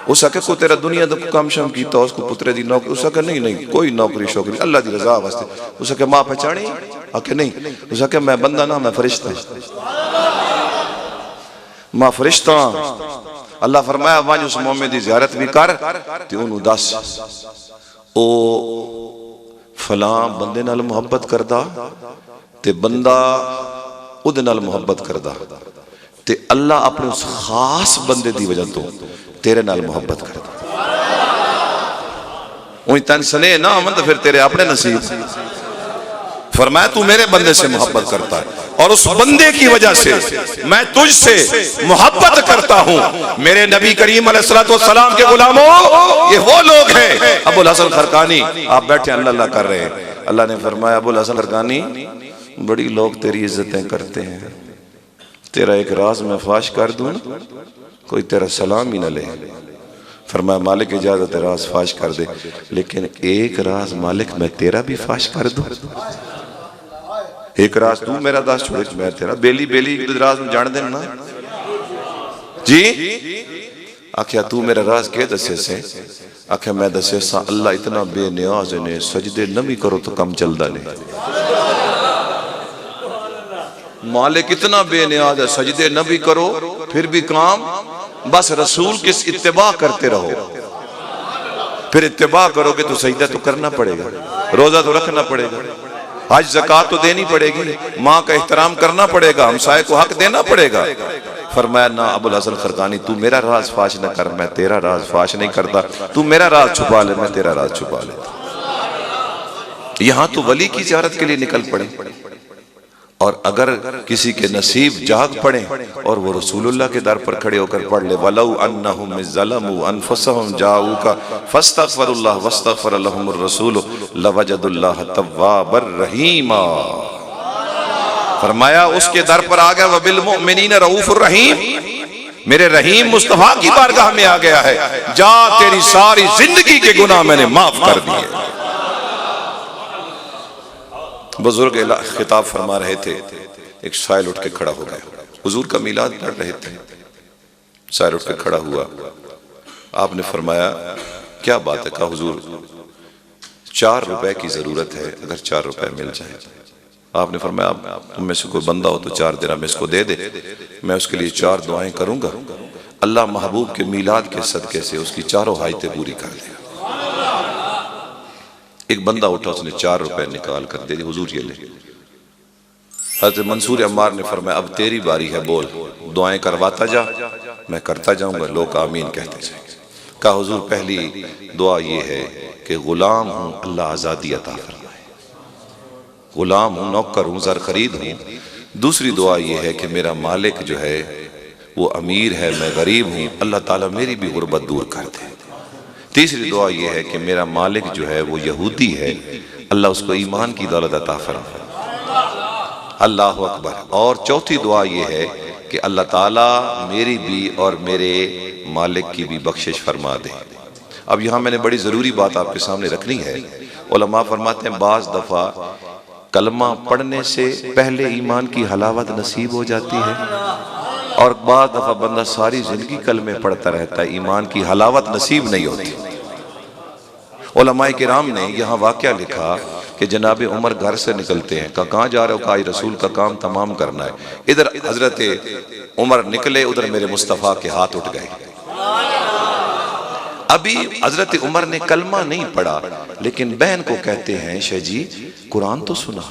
उस आके को तेरा दुनिया दा काम शाम कीता, उसको पुत्रे दी नौकरी, उस आके नहीं नहीं कोई नौकरी शौकरी अल्लाह दी रजा वास्ते, उस आके मां पहचानी, आके नहीं, उस आके मैं बंदा ना मैं फरिश्ता, मां फरिश्ता। अल्लाह फरमाया वंज उस मोमिन दी ज़ियारत भी कर ते ओनू दस ओ फलां बंदे नाल मुहब्बत करदा ते बंदा उहदे नाल मुहब्बत करदा, ते अल्लाह अपने उस खास बंदे दी वजह तो तेरे नाल मुहब्बत करदा। उही तन सने ना आमन तो फिर तेरे अपने नसीब। फरमाया तू मेरे बंदे से मोहब्बत करता है और उस बंदे की वजह से मैं तुझसे मोहब्बत करता हूं। मेरे नबी करीम अलैहिस्सलातु वस्सलाम के गुलामों, ये वो लोग हैं। अबुल हसन खरकानी आप बैठे अल्लाह अल्लाह कर रहे हैं। अल्लाह ने फरमाया अबुल हसन खरकानी बड़ी लोग तेरी इज्जतें करते हैं, तेरा एक राज मैं फाश कर दूं, कोई तेरा सलाम ही न ले। फरमाया मालिक इजाजत है राज फाश कर दे, लेकिन एक राज मालिक मैं तेरा भी फाश कर दूं। एक राज तू मेरा दास छोड़ मैं तेरा, बेली बेली राज में जान देना जी। आख्या तू मेरा राज के दसे से? आख्या मैं दसे सा अल्लाह इतना बेनियाज ने सजदे न भी करो तो कम चलदा नहीं। मालिक इतना बेनियाज है, सजदे न भी करो फिर भी काम, बस रसूल किस इत्तिबा करते रहो। फिर इत्तिबा करोगे तो सजदा तो करना पड़ेगा, रोजा तो रखना पड़ेगा, हज ज़कात तो देनी पड़ेगी, माँ का एहतराम करना पड़ेगा, हमसाये को हक देना पड़ेगा। फरमाया ना अबुल हसन खरकानी, तू मेरा राज फाश न कर, मैं तेरा राज फाश नहीं करता, तू मेरा राज छुपा ले, मैं तेरा राज छुपा लेता। यहां तो वली की ज़ियारत के लिए निकल पड़े, और अगर किसी के नसीब जाग पड़े और वो रसूलुल्लाह के दर पर खड़े होकर पढ़ ले, वलौ अन्नहुम ज़लमू अनफुसहुम जाऊका फस्तगफिरुल्लाह वस्तगफर लहुमुर रसूल लवजदुल्लाह तव्वाबर रहीमा। फरमाया उसके दर पर आ गया, वबिल मुमिनीना रऊफुर रहीम, मेरे रहीम मुस्तफा की बारगाह में आ गया है, जा तेरी सारी जिंदगी के गुनाह मैंने माफ कर दिए। बुजुर्ग खिताब फरमा रहे थे, एक साइल उठ के खड़ा हो गया, हुजूर का मीलाद पढ़ रहे थे, साइल उठ के खड़ा हुआ, आपने फरमाया क्या बात है? कहा हुजूर 4 रुपए की जरूरत है, अगर 4 रुपए मिल जाए। आपने फरमाया तुम में से कोई बंदा हो तो 4 दिरहम इसको दे दे, मैं उसके लिए 4 दुआएं करूंगा, अल्लाह महबूब के मीलाद के सदके से उसकी 4 हाइतें पूरी कर देगा। एक बंदा उठा, उसने 4 रुपए निकाल कर दे दिए, हुजूर ये ले। हज़रत मंसूर अम्मार ने फरमाया अब तेरी बारी है, बोल, दुआएं करवाता जा, मैं करता जाऊंगा, लोग आमीन कहते जाएंगे। कहा हुजूर पहली दुआ ये है कि गुलाम हूं, अल्लाह आज़ादी अता फरमाए, गुलाम हूं, नौकर हूं, ज़र खरीद हूं। दूसरी दुआ ये है कि मेरा मालिक जो है वो अमीर है, मैं गरीब हूं, अल्लाह ताला मेरी भी गुर्बत दूर कर दे। तीसरी दुआ यह है कि मेरा मालिक जो है वो यहूदी है, अल्लाह उसको ईमान की दौलत अता फरमाए, अल्लाह अकबर। और चौथी दुआ यह है कि अल्लाह ताला मेरी भी और मेरे मालिक की भी बख्शिश फरमा दे। अब यहाँ मैंने बड़ी ज़रूरी बात आपके सामने रखनी है। उलमा फरमाते हैं बाज़ दफ़ा कलमा पढ़ने से पहले ईमान की हलावत नसीब हो जाती है, और बाद दफा बंदा सारी जिंदगी कलमे पढ़ता रहता है, ईमान की हलावत नसीब नहीं होती। उलमाए किराम ने यहाँ वाक़या लिखा कि जनाब उमर घर से निकलते हैं, कहाँ जा रहे हो? कहा रसूल का काम तमाम करना है। इधर हजरत उमर निकले, उधर मेरे मुस्तफ़ा के हाथ उठ गए। अभी हजरत उमर ने कलमा नहीं पढ़ा, लेकिन बहन को कहते हैं शाह जी कुरान तो सुना।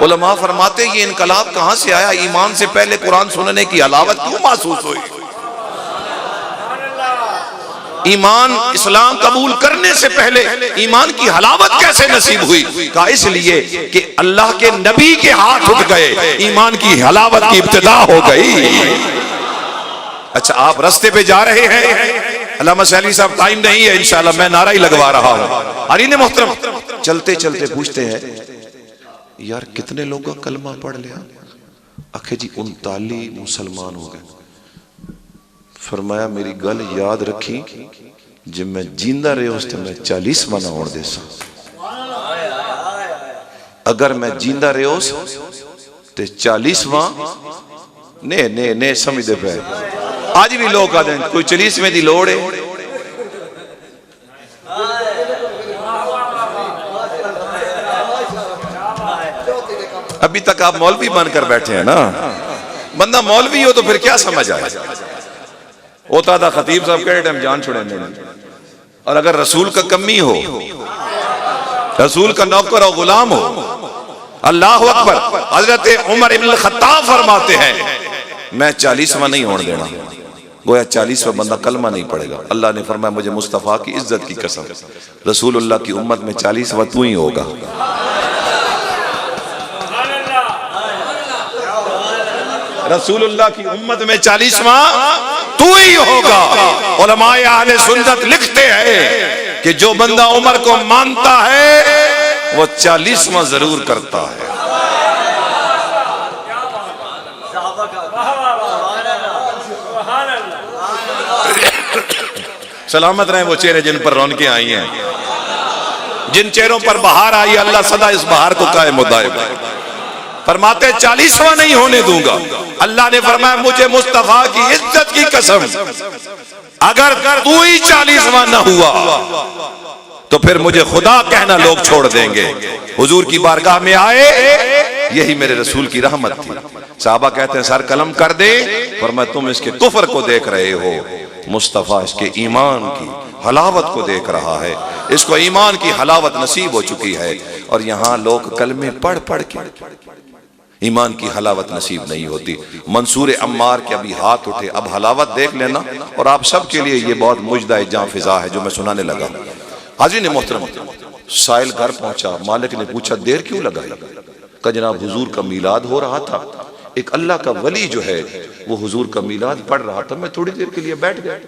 उलमा फरमाते ये इनकलाब कहां से आया? ईमान से पहले कुरान सुनने की हलावत क्यों महसूस हुई? ईमान इस्लाम कबूल करने से पहले ईमान की हलावत कैसे नसीब हुई? कहा इसलिए कि अल्लाह के नबी के हाथ उठ गए, ईमान की हलावत की इब्तिदा हो गई। अच्छा आप रास्ते पे जा रहे हैं, अल्लामा सैली साहब टाइम नहीं है, इंशाल्लाह मैं नारा ही लगवा रहा हूं। अरीन मोहतरम, चलते चलते पूछते हैं यार कितने लोग का कलमा पढ़ लिया? आखे जी 39 मुसलमान हो गए। फरमाया मेरी गल याद रखी, जब मैं जिंदा रहे उस टाइम मैं 40वां ना होने दे सा। अगर मैं जिंदा रहे उस ते 40वां ने समझते पे। आज भी लोग आते हैं कोई 40वें की लोड़ है, अभी तक आप मौलवी बनकर बैठे हैं ना। बंदा मौलवी हो तो फिर क्या समझ आए? होता था खतीब साहब कह टाइम जान छोड़े नहीं। और अगर रसूल का कमी हो, रसूल का नौकर और गुलाम हो, अल्लाह अकबर। हजरत उमर इब्न खत्ताब फरमाते हैं मैं 40वां नहीं होने देना। गोया 40वां बंदा कलमा नहीं पड़ेगा। अल्लाह ने फरमाया मुझे मुस्तफ़ा की इज्जत की कसम, रसूलुल्लाह की उम्मत में 40वां तू ही होगा। रसूलुल्लाह की उम्मत में 40वां तू ही होगा। उलमाए अहले सुन्नत लिखते हैं कि जो बंदा उमर को मानता है वो 40वां जरूर करता है। सलामत रहे वो चेहरे जिन पर रौनकें आई हैं, जिन चेहरों पर बहार आई, अल्लाह सदा इस बहार को कायम दायम फरमाते 40वां नहीं होने दूंगा। अल्लाह ने फरमाया मुझे मुस्तफा की इज्जत की कसम, अगर तू ही 40वां न हुआ तो फिर मुझे खुदा कहना लोग छोड़ देंगे। हुजूर की बारगाह में आए, यही मेरे रसूल की रहमत थी। साहबा कहते हैं सर कलम कर दे, फरमाया तुम इसके कुफ्र को देख रहे हो, मुस्तफ़ा इसके ईमान की हलावत को देख रहा है, इसको ईमान की हलावत नसीब हो चुकी है। और यहाँ लोग कलमे पढ़ पढ़ के ईमान की हलावत नसीब नहीं होती। मंसूर अम्मार के अभी हाथ उठे, अब हलावत देख लेना। और आप सब के लिए ये बहुत मुजदा जां फिजा है जो मैं सुनाने लगा। हाज़रीन मोहतरम, साइल घर पहुंचा, मालिक ने पूछा देर क्यों लगाई? कहा जनाब हुजूर का मीलाद हो रहा था, एक अल्लाह का वली जो है वो हुजूर का मीलाद पढ़ रहा था, मैं थोड़ी देर के लिए बैठ गया।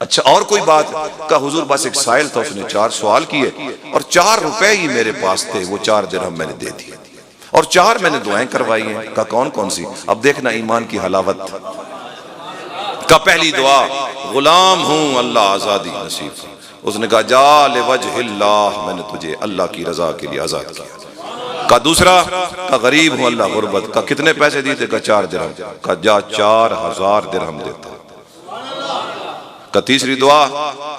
अच्छा और कोई बात? का हुजूर बस एक साइल था, उसने 4 सवाल किए और 4 रुपए ही मेरे पास थे, वो 4 दिरहम मैंने दे दिए और 4 मैंने दुआएं करवाई हैं। का कौन कौन सी? अब देखना ईमान की हलावत। का पहली दुआ, गुलाम हूं अल्लाह आजादी नसीब। उसने कहा जा ले वजहिल्लाह, मैंने तुझे अल्लाह की रजा के लिए आजाद किया। का दूसरा, का गरीब हूं अल्लाह गुर्बत। का कितने पैसे दिए थे? का 4 दिरहम। का जा 4000 दिरहम देता। का तीसरी दुआ,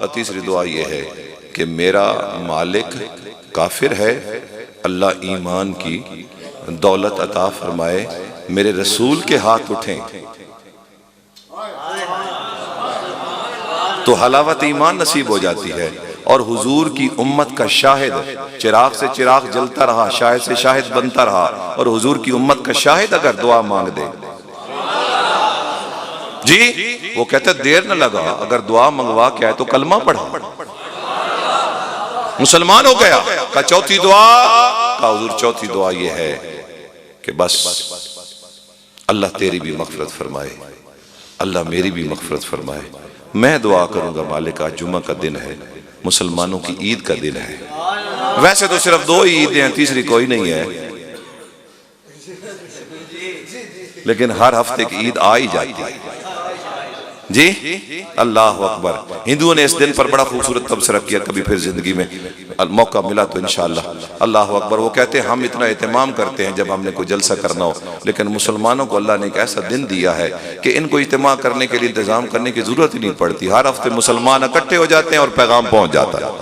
का तीसरी दुआ ये है कि मेरा मालिक काफिर है, अल्लाह ईमान की दौलत अता फरमाए, मेरे रसूल के हाथ उठें तो हलावत ईमान नसीब हो जाती है। और हुजूर की उम्मत का शाहिद, चिराग से चिराग जलता रहा, शाहिद से शाहिद बनता रहा, और हुजूर की उम्मत का शाहिद अगर दुआ मांग दे जी, वो कहते देर न लगा, अगर दुआ मंगवा के आए तो कलमा पढ़ा, मुसलमान हो गया। का चौथी दुआ, का हुजूर चौथी दुआ ये है कि बस अल्लाह तेरी भी मग़फ़िरत फरमाए, अल्लाह मेरी भी मग़फ़िरत फरमाए। मैं दुआ करूंगा मालिक, आज जुम्मा का दिन है, मुसलमानों की ईद का दिन है। वैसे तो सिर्फ 2 ही ईदें हैं, तीसरी कोई नहीं है, लेकिन हर हफ्ते की ईद आ ही जाती है जी। अल्लाह अकबर। हिंदुओं ने इस दिन पर बड़ा खूबसूरत तबसरा किया, कभी फिर जिंदगी में मौका मिला तो इंशाअल्लाह। अल्लाह अकबर। वो कहते हैं हम इतना एहतमाम करते हैं जब हमने कोई जलसा करना हो, लेकिन मुसलमानों को अल्लाह ने एक ऐसा दिन दिया है कि इनको इज्तिमा करने के लिए इंतजाम करने की जरूरत ही नहीं पड़ती। हर हफ्ते मुसलमान इकट्ठे हो जाते हैं और पैगाम पहुंच जाता है।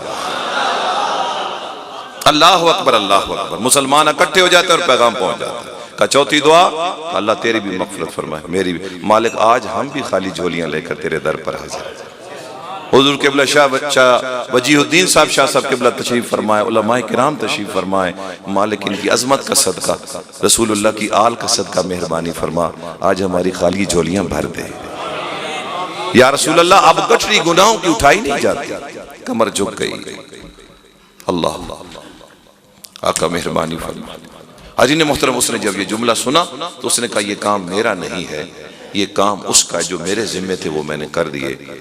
अल्लाह अकबर, अल्लाह अकबर। मुसलमान इकट्ठे हो जाते हैं और पैगाम पहुंच जाता है। का चौथी दुआ, अल्लाह तेरी भी मग़फ़िरत फरमाए, मेरी भी। मालिक आज हम भी खाली झोलियां लेकर तेरे दर पर हाज़िर। हुज़ूर क़िबला शाह वजीहुद्दीन साहब शाह साहब क़िबला तशरीफ़ फरमाए, उलमाए किराम तशरीफ़ फरमाए। मालिक इनकी अज़मत का सदका, रसूलुल्लाह की आल का सदका मेहरबानी फरमा, आज हमारी खाली झोलियां भर दे या रसूलल्लाह। अब गठरी गुनाहों की उठाई नहीं जाती, कमर झुक गई। अल्लाह आका मेहरबानी फरमा। हाजी ने मोहतरम, उसने जब ये जुमला सुना तो उसने कहा ये काम मेरा नहीं है, ये काम उसका, जो मेरे जिम्मे थे वो मैंने कर दिए।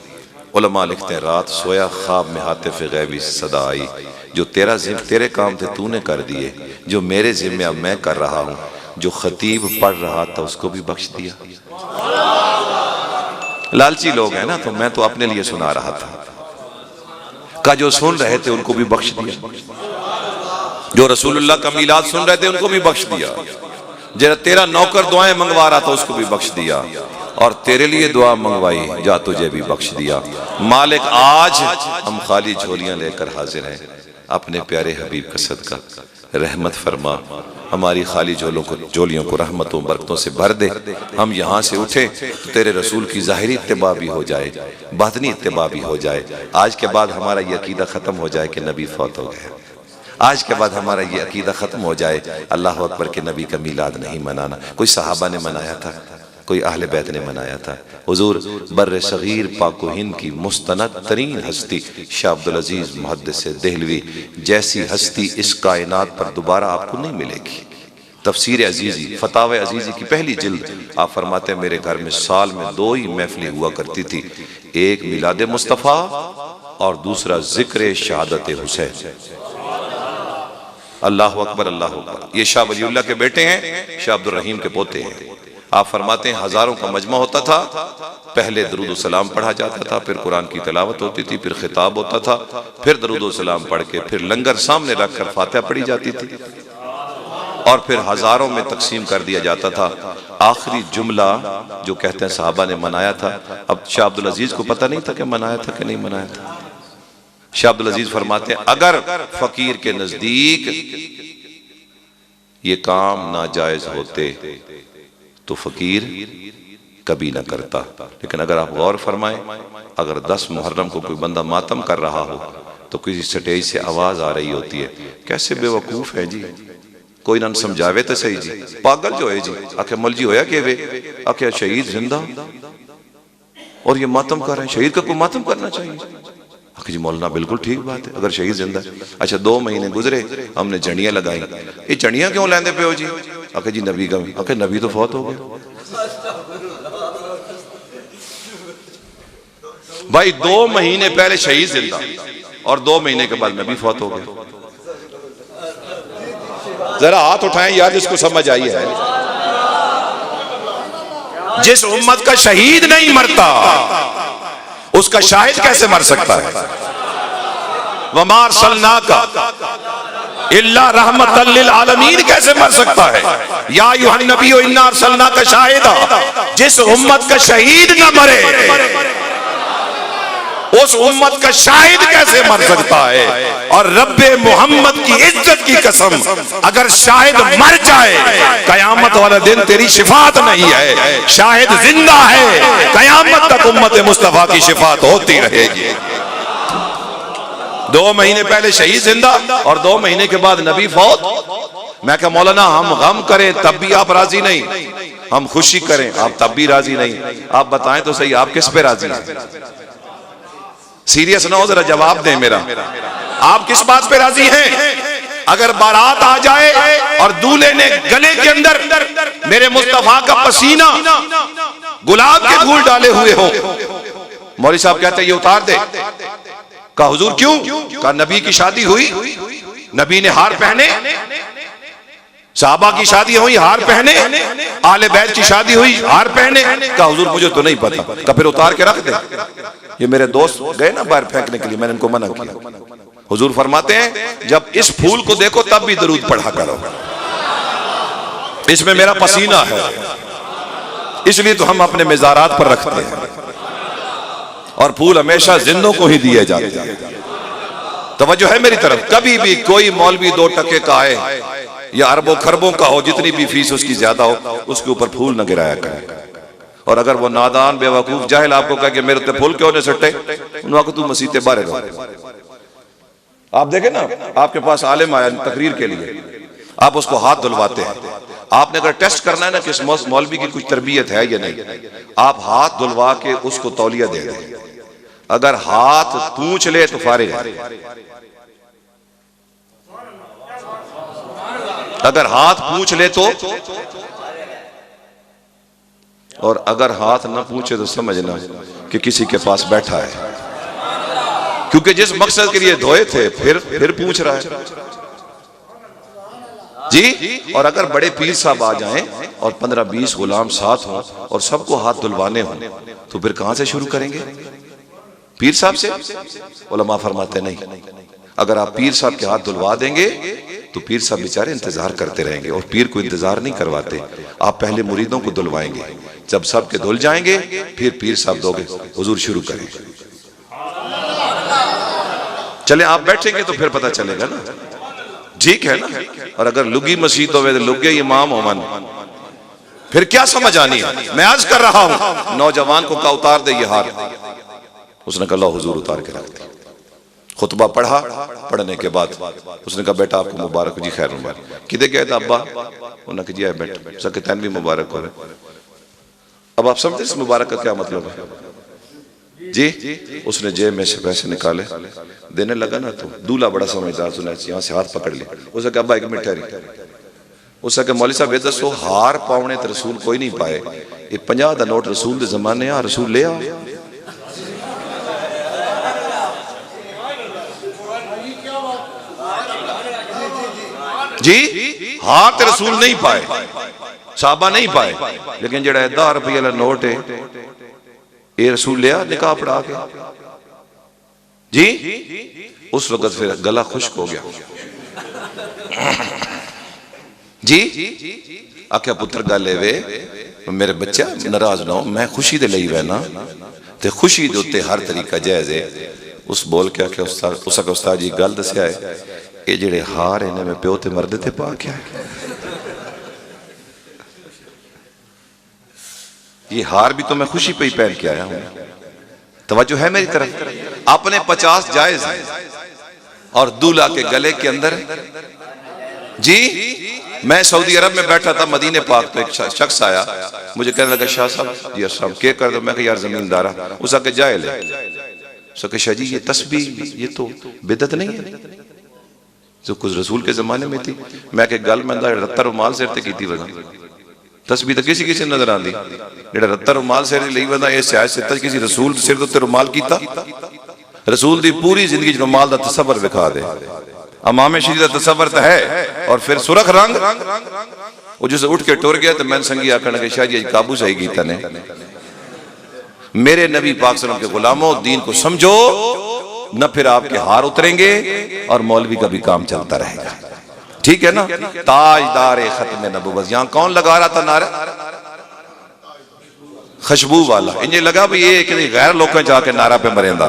उलमा लिखते हैं रात सोया ख्वाब में हातिफ गैबी सदा आई, जो तेरे काम थे तूने कर दिए, जो मेरे जिम्मे अब मैं कर रहा हूँ, जो खतीब पढ़ रहा था उसको भी बख्श दिया। लालची लोग हैं ना, तो मैं तो अपने लिए सुना रहा था। का जो सुन रहे थे उनको भी बख्श दिया, जो रसूलुल्लाह का मीलाद सुन रहे थे उनको भी बख्श दिया, जरा तेरा नौकर दुआएं मंगवा रहा था उसको भी बख्श दिया, और तेरे लिए दुआ मंगवाई जा तुझे भी बख्श दिया। मालिक आज हम खाली झोलियां लेकर हाजिर हैं, अपने प्यारे हबीब का सदका रहमत फरमा, हमारी खाली झोलियों को रहमतों बरकतों से भर दे। हम यहाँ से उठे तो तेरे रसूल की ज़ाहिरी इत्तिबा भी हो जाए, बातनी इत्तिबा भी हो जाए। आज के बाद हमारा ये अकीदा ख़त्म हो जाए कि नबी फौत हो गए, आज के बाद हमारा ये अकीदा ख़त्म हो जाए अल्लाह अकबर के नबी का मीलाद नहीं मनाना। कोई सहाबा ने मनाया था, कोई अहले बैत ने मनाया था। हुजूर बर्रे सगीर पाको हिंद की मुस्तनद तरीन हस्ती शाह अब्दुल अजीज मुहद्दिस देहलवी जैसी हस्ती इस कायनात पर दोबारा आपको नहीं मिलेगी। तफसीर अजीज़ी, फतावे अजीज़ी की पहली जिल्द, आप फरमाते हैं मेरे घर में साल में 2 ही महफिलें हुआ करती थी, एक मिलाद मुस्तफ़ा और दूसरा जिक्र शहादत हुसैन। अल्लाह अकबर, अल्लाह अकबर। ये शाह वलीउल्लाह के बेटे हैं, शाह अब्दुल रहीम के पोते हैं। आप फरमाते हैं हजारों का मजमा होता था, पहले दरूद व सलाम पढ़ा जाता था, फिर कुरान की तिलावत होती थी, फिर खिताब होता था, फिर दरूद व सलाम पढ़ के फिर लंगर सामने रखकर फातिहा पढ़ी जाती थी, और फिर हजारों में तकसीम कर दिया जाता था। आखिरी जुमला जो कहते हैं साहबा ने मनाया था, अब शाह अब्दुल अजीज को पता नहीं था कि मनाया था कि नहीं मनाया था। शाह अब्दुल अजीज फरमाते हैं अगर फकीर के नजदीक ये काम नाजायज होते तो फकीर कभी ना करता। लेकिन अगर आप गौर फरमाएं, अगर 10 मुहर्रम को कोई बंदा मातम कर रहा हो तो किसी स्टेज से आवाज आ रही होती है, कैसे बेवकूफ है जी, कोई ना समझावे तो सही जी, पागल जो है जी। आखे मौलवी होया कि वे आखे शहीद जिंदा और ये मातम कर रहे हैं, शहीद का कोई मातम करना चाहिए। आखे जी मौलाना बिल्कुल ठीक बात है, अगर शहीद जिंदा। अच्छा 2 महीने गुजरे, हमने झंडियां लगाई, ये झंडियां क्यों लेंदे पे हो जी? आखे जी नबी का। आखे नबी तो फौत हो गया भाई, 2 महीने पहले शहीद जिंदा और 2 महीने के बाद नबी फौत हो गया। जरा हाथ उठाएं यार जिसको समझ आई है। जिस उम्मत का शहीद नहीं मरता उसका शाहिद कैसे मर सकता है? वमा अरसलनाका इल्ला रहमतल लिल आलमीन कैसे मर सकता है? या अय्युहन नबी इन्ना अरसलनाका शाहिदा। जिस उम्मत का शहीद न मरे उस उम्मत का शाहिद कैसे मर सकता है? और रब्बे मोहम्मद की इज्जत की कसम, अगर शाहिद मर जाए कयामत वाला दिन तेरी शिफात नहीं है। शाहिद जिंदा है, कयामत तक उम्मत मुस्तफा की शिफात होती रहेगी। 2 महीने पहले शहीद जिंदा और 2 महीने के बाद नबी फौत। मैं क्या मौलाना हम गम करें तब भी आप राजी नहीं, हम खुशी करें आप तब भी राजी नहीं। आप बताएं तो सही, आप किस पे राजी हैं? सीरियस ना हो, जरा जवाब दें मेरा, आप किस बात पे राजी हैं? अगर बारात आ जाए और दूल्हे ने गले के अंदर मेरे मुस्तफा का पसीना गुलाब के फूल डाले हुए हो, मौलवी साहब कहते हैं ये उतार दे। कहा हुजूर क्यों? कहा नबी की शादी हुई, नबी ने हार पहने, साहबा की शादी हुई हार पहने, आले बैत की शादी हुई हार पहने। कहा हुजूर मुझे तो नहीं पता। कहा फिर उतार के रख दे। ये मेरे दोस्त गए ना बाहर फेंकने के लिए, मैंने इनको मना किया। हुजूर फरमाते हैं जब इस फूल को देखो तब भी दरूद पढ़ा करो, इसमें मेरा पसीना है, इसलिए तो हम अपने मेज़ारात पर रखते हैं। और फूल हमेशा जिंदों को ही दिए जाते हैं। तवज्जो है मेरी तरफ? कभी भी कोई मौलवी 2 टके का आए या अरबों खरबों का हो, जितनी भी फीस उसकी ज्यादा हो, उसके ऊपर फूल न गिराया करें। और अगर वो नादान बेवकूफ जाहिल आपको कहे कि मेरे ते फूल क्यों नहीं सट्टे, उन्होंने तू मसीते बारे रहो। आप देखें ना, आपके पास आलिम आया तकरीर के लिए, आप उसको हाथ धुलवाते हैं। आपने अगर टेस्ट करना है ना कि इस मौलवी की कुछ तरबियत है या नहीं, आप हाथ धुलवा के उसको तौलिया दे दें। अगर हाथ पूछ ले तो फारिग है, अगर हाथ पूछ ले तो, और अगर हाथ ना पूछे तो समझना कि किसी के पास बैठा है, क्योंकि जिस मकसद के लिए धोए थे फिर पूछ रहा है जी। और अगर बड़े पीर साहब आ जाएं और 15-20 गुलाम साथ हों और सबको हाथ धुलवाने हों तो फिर कहां से शुरू करेंगे? पीर साहब से? उलमा फरमाते नहीं, अगर आप पीर साहब के हाथ धुलवा देंगे तो पीर साहब बेचारे इंतजार करते रहेंगे, और पीर को इंतजार नहीं करवाते। आप पहले मुरीदों को धुलवाएंगे, जब सब के धुल जाएंगे फिर पीर साहब दोगे। हुजूर शुरू करें, चले आप बैठेंगे तो फिर पता चलेगा ना, ठीक है ना। और अगर लुगी मस्जिद होवे तो लुगे इमाम हो मन, फिर क्या समझ आनी है? मैं आज कर रहा हूं नौजवान को का उतार दे ये हार, उसने कहा हुजूर उतार के रख दे। खुतबा पढ़ा, पढ़ने के बाद उसने कहा बेटा आपको मुबारक जी, खैर मुबारक। किधर गए थे अब्बा? उन्होंने कहा जी आए बेटा, सके तैन भी मुबारक हो। अब आप समझते इस मुबारक का क्या मतलब है जी? उसने जेब में से पैसे निकाले, देने लगा ना तो दूल्हा बड़ा समझदार, सुना यहाँ से हाथ पकड़ लिया। उसने कहा अब्बा एक मिनट ठहरी। उसने कहा मौलवी साहब ये दसो हार पावने तो रसूल कोई नहीं पाए, ये 50 का नोट रसूल के जमाने आ, रसूल ले आ जी। हार तो रसूल नहीं पाए, साहबा नहीं पाए, लेकिन जड़ा 10 रुपये वाला नोट है ये रसूल लिया निकाह पढ़ा के जी। उस वक्त फिर गला खुश्क हो गया जी। आख्या पुत्र गल वे मेरे बच्चा नाराज ना हो, मैं खुशी दे लई वैना ते खुशी दे उत्ते हर तरीका जायज है। उस बोल के आख्या उस्ताद जी गल दस्या है, ये जेड़े हार इन्हें में प्यो ते मर्दे ते पा क्या है? ये हार भी तो मैं खुशी पे ही पहन के आया हूं। तवज्जो है मेरी तरफ? अपने 50 जायज है और दूल्हा के गले के अंदर जी। मैं सऊदी अरब में बैठा था मदीने पाक पे, एक शख्स आया मुझे कहने लगा शाह साहब जी अस्सलाम क्या कर दो। मैं कहा यार जमींदारा उस आके जाए ले सके शाह जी ये तस्बीह ये तो बिदत नहीं है जो कुछ रसूल के जमाने में थी। मैं के गल में रत्ता रुमाल सिर ते कीती वगा तस्बीह तो किसी किसी नजर आती जेड़ा रत्ता रुमाल सिर ली वदा ये शायद सिर किसी रसूल सिर ते रुमाल कीता। रसूल दी पूरी जिंदगी रुमाल दा तसव्वुर विखा दे। इमाम शरीफ दा तसव्वुर तो है और फिर सुरख रंग वो जिसे उठ के टुर गया तो मैंने संगी आखने लगे शाह जी काबू सही कीता ने। मेरे नबी पाक सल्लल्लाहु अलैहि वसल्लम के गुलामों दीन को समझो न फिर आपके हार उतरेंगे और मौलवी का भी काम चलता रहेगा। ठीक है ना। ताजदार खत्म नबूवत यहां कौन लगा रहा था नारा? खुशबू वाला। इन्हें लगा भाई ये कि गैर लोग जाके नारा पे मरेंदा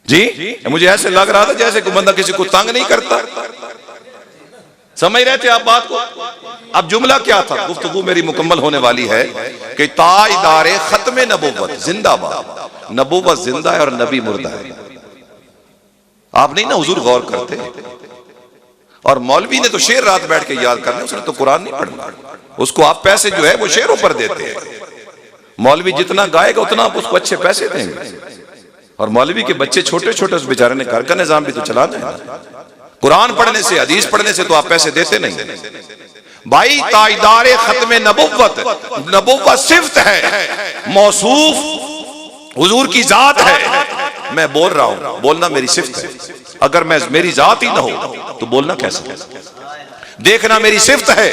जी। मुझे ऐसे लग रहा था जैसे कोई बंदा किसी को तंग नहीं करता। समझ रहे थे आप बात को? अब जुमला क्या था? गुफ्तगू मेरी मुकम्मल होने वाली है कि ताजदार खत्म नबूवत जिंदाबाद। नबूवत जिंदा है और नबी मुर्दा है। आप नहीं ना हुजूर गौर करते। और मौलवी ने तो शेर रात बैठ के याद करना, उसने तो कुरान नहीं पढ़ना। उसको आप पैसे जो है वो शेरों पर देते हैं। मौलवी जितना गाएगा उतना आप उसको अच्छे पैसे देंगे। और मौलवी के बच्चे छोटे छोटे, उस बेचारे ने घर का निजाम भी तो चलाना है ना। कुरान पढ़ने से हदीस पढ़ने से तो आप पैसे देते नहीं भाई। ताजदार खत्म नबुव्वत, नबुव्वत सिफ्त है, मौसूफ हुजूर की जात है। मैं बोल रहा हूं, बोलना मेरी सिफ्त है। अगर मैं मेरी जात ही ना हो तो बोलना कैसे? देखना मेरी सिफ्त है।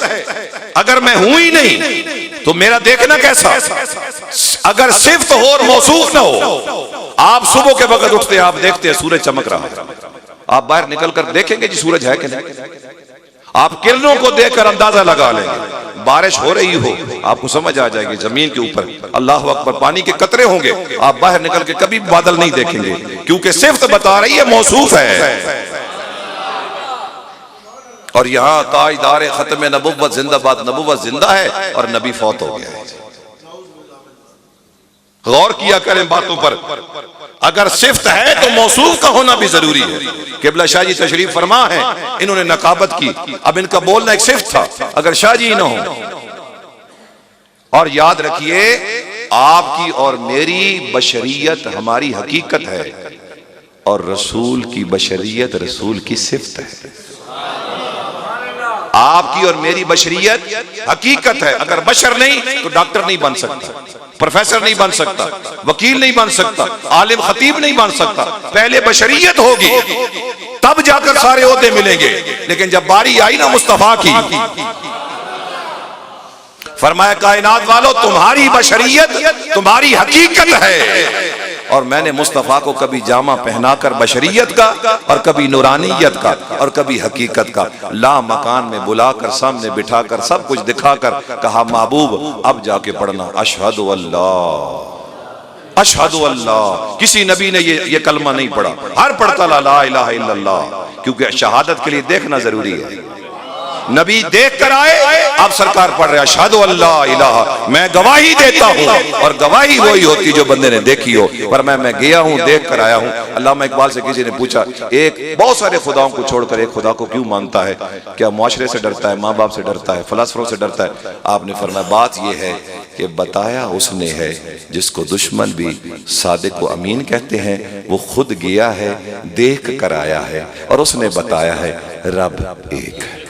अगर मैं हूं ही नहीं तो मेरा देखना कैसा? अगर सिफ्त हो और मौसूफ ना हो। आप सुबह के वक्त उठते आप देखते हैं सूरज चमक रहा है, आप बाहर निकल कर देखेंगे जी सूरज है कि नहीं। आप किरणों को देखकर अंदाजा लगा लेंगे। बारिश हो रही हो आपको समझ आ जाएगी जमीन के ऊपर अल्लाह अकबर पानी के कतरे होंगे। आप बाहर निकल के कभी बादल नहीं देखेंगे क्योंकि सिफ्त बता रही है, मौसूफ है। और यहां ताजदार खत्म नबुव्वत जिंदाबाद, नबुव्वत जिंदा है और नबी फौत हो गया है। गौर किया करें बातों पर। अगर सिफ्त है तो मौसूफ का होना भी जरूरी है। किबला शाह जी तशरीफ फरमा है, इन्होंने नकाबत की। अब इनका बोलना एक सिफ्त था, अगर शाह जी ना हो। और याद रखिए आपकी और मेरी बशरियत हमारी हकीकत है और रसूल की बशरियत रसूल की सिफ्त है। आपकी और मेरी बशरियत हकीकत है। अगर बशर नहीं तो डॉक्टर नहीं बन सकता, प्रोफेसर नहीं बन सकता, वकील नहीं बन सकता, आलिम खतीब नहीं बन सकता। पहले बशरियत होगी तब जाकर सारे ओहदे मिलेंगे। लेकिन जब बारी आई ना मुस्तफा की, फरमाया कायनात वालों तुम्हारी बशरियत तुम्हारी हकीकत है। और मैंने मुस्तफा को कभी जामा पहनाकर बशरियत का और कभी नूरानियत का और कभी हकीकत का ला मकान में बुलाकर सामने बिठाकर सब कुछ दिखाकर कहा महबूब अब जाके पढ़ना अशहदु अल्लाह अशहदु अल्लाह। किसी नबी ने ये कलमा नहीं पढ़ा, हर पढ़ता ला इलाहा इल्लल्लाह, क्योंकि शहादत के लिए देखना जरूरी है। नबी देख कर आए, अब सरकार पढ़ रहे अशहदु अल्ला इलाहा। मैं गवाही देता हूँ और गवाही वही होती जो बंदे ने देखी हो। पर मैं गया हूँ, देख कर आया हूँ। अल्लामा इकबाल से किसी ने पूछा एक बहुत सारे खुदाओं को छोड़कर एक खुदा को क्यों मानता है? क्या मुआशरे से डरता है, माँ बाप से डरता है, फलसफरों से डरता है? आपने फरमाया बात यह है कि बताया उसने है जिसको दुश्मन भी सादिक व अमीन कहते हैं। वो खुद गया है, देख कर आया है और उसने बताया है रब एक है।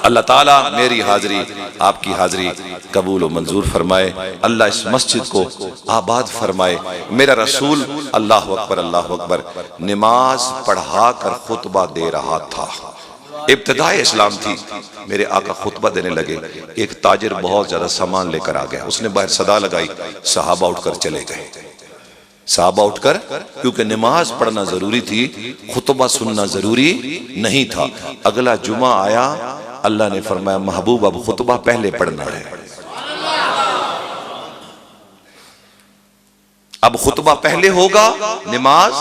अल्लाह ताला मेरी हाजिरी आपकी हाजिरी कबूल और मंजूर फरमाए। अल्लाह इस मस्जिद को आबाद फरमाए। मेरा रसूल अल्लाह अकबर नमाज पढ़ा कर खुतबा दे रहा था। इब्तिदाए इस्लाम थी। मेरे आका खुतबा देने लगे, एक ताजिर बहुत ज्यादा सामान लेकर आ गया। उसने बाहर सदा लगाई, सहाबा उठकर चले गए। साहबा उठकर, क्योंकि नमाज पढ़ना जरूरी थी, खुतबा सुनना जरूरी नहीं था। अगला जुमा आया, अल्लाह ने फरमाया महबूब अब खुतबा पहले पढ़ना है। अब खुतबा पहले होगा, नमाज।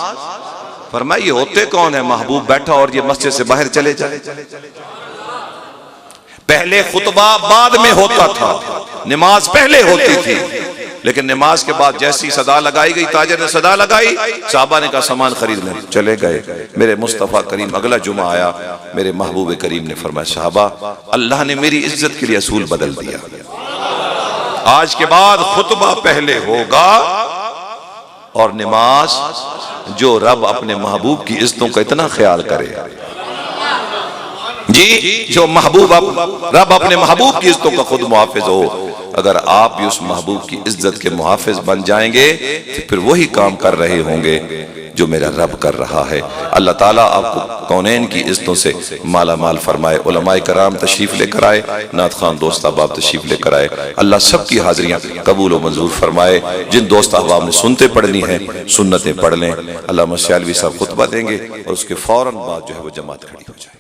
फरमाया ये होते कौन है? महबूब बैठा और ये मस्जिद से बाहर चले जाए। पहले खुतबा बाद में होता था, नमाज पहले होती थी, लेकिन नमाज के बाद जैसी सदा लगाई गई, ताजर ने सदा लगाई, साहबा ने कहा सामान खरीदने चले गए। मेरे मुस्तफ़ा करीम अगला जुमा आया, मेरे महबूब करीम ने फरमाया साहबा अल्लाह ने मेरी इज्जत के लिए असूल बदल दिया, आज के बाद खुतबा पहले होगा और नमाज। जो रब अपने महबूब की इज्जतों का इतना ख्याल करे जी, जो महबूब रब अपने महबूब की इज्जतों का खुद मुहाफिज हो, अगर आप भी उस महबूब की इज्जत के मुहाफिज बन जाएंगे तो फिर वही काम कर रहे होंगे जो मेरा रब कर रहा है। अल्लाह ताला आपको कौनैन की इज्जतों से माला माल फरमाए। उलमाए कराम तशरीफ लेकर आए, नात खान दोस्त अहबाब तशरीफ लेकर आए। अल्लाह सबकी हाजिरियां कबूल व मंजूर फरमाए। जिन दोस्त अहबाब ने सुनते पढ़नी है सुन्नतें पढ़ लें। अल्लाह मस्यालवी साहब खुतबा देंगे और उसके फौरन बाद जो है वो जमात खड़ी हो जाए।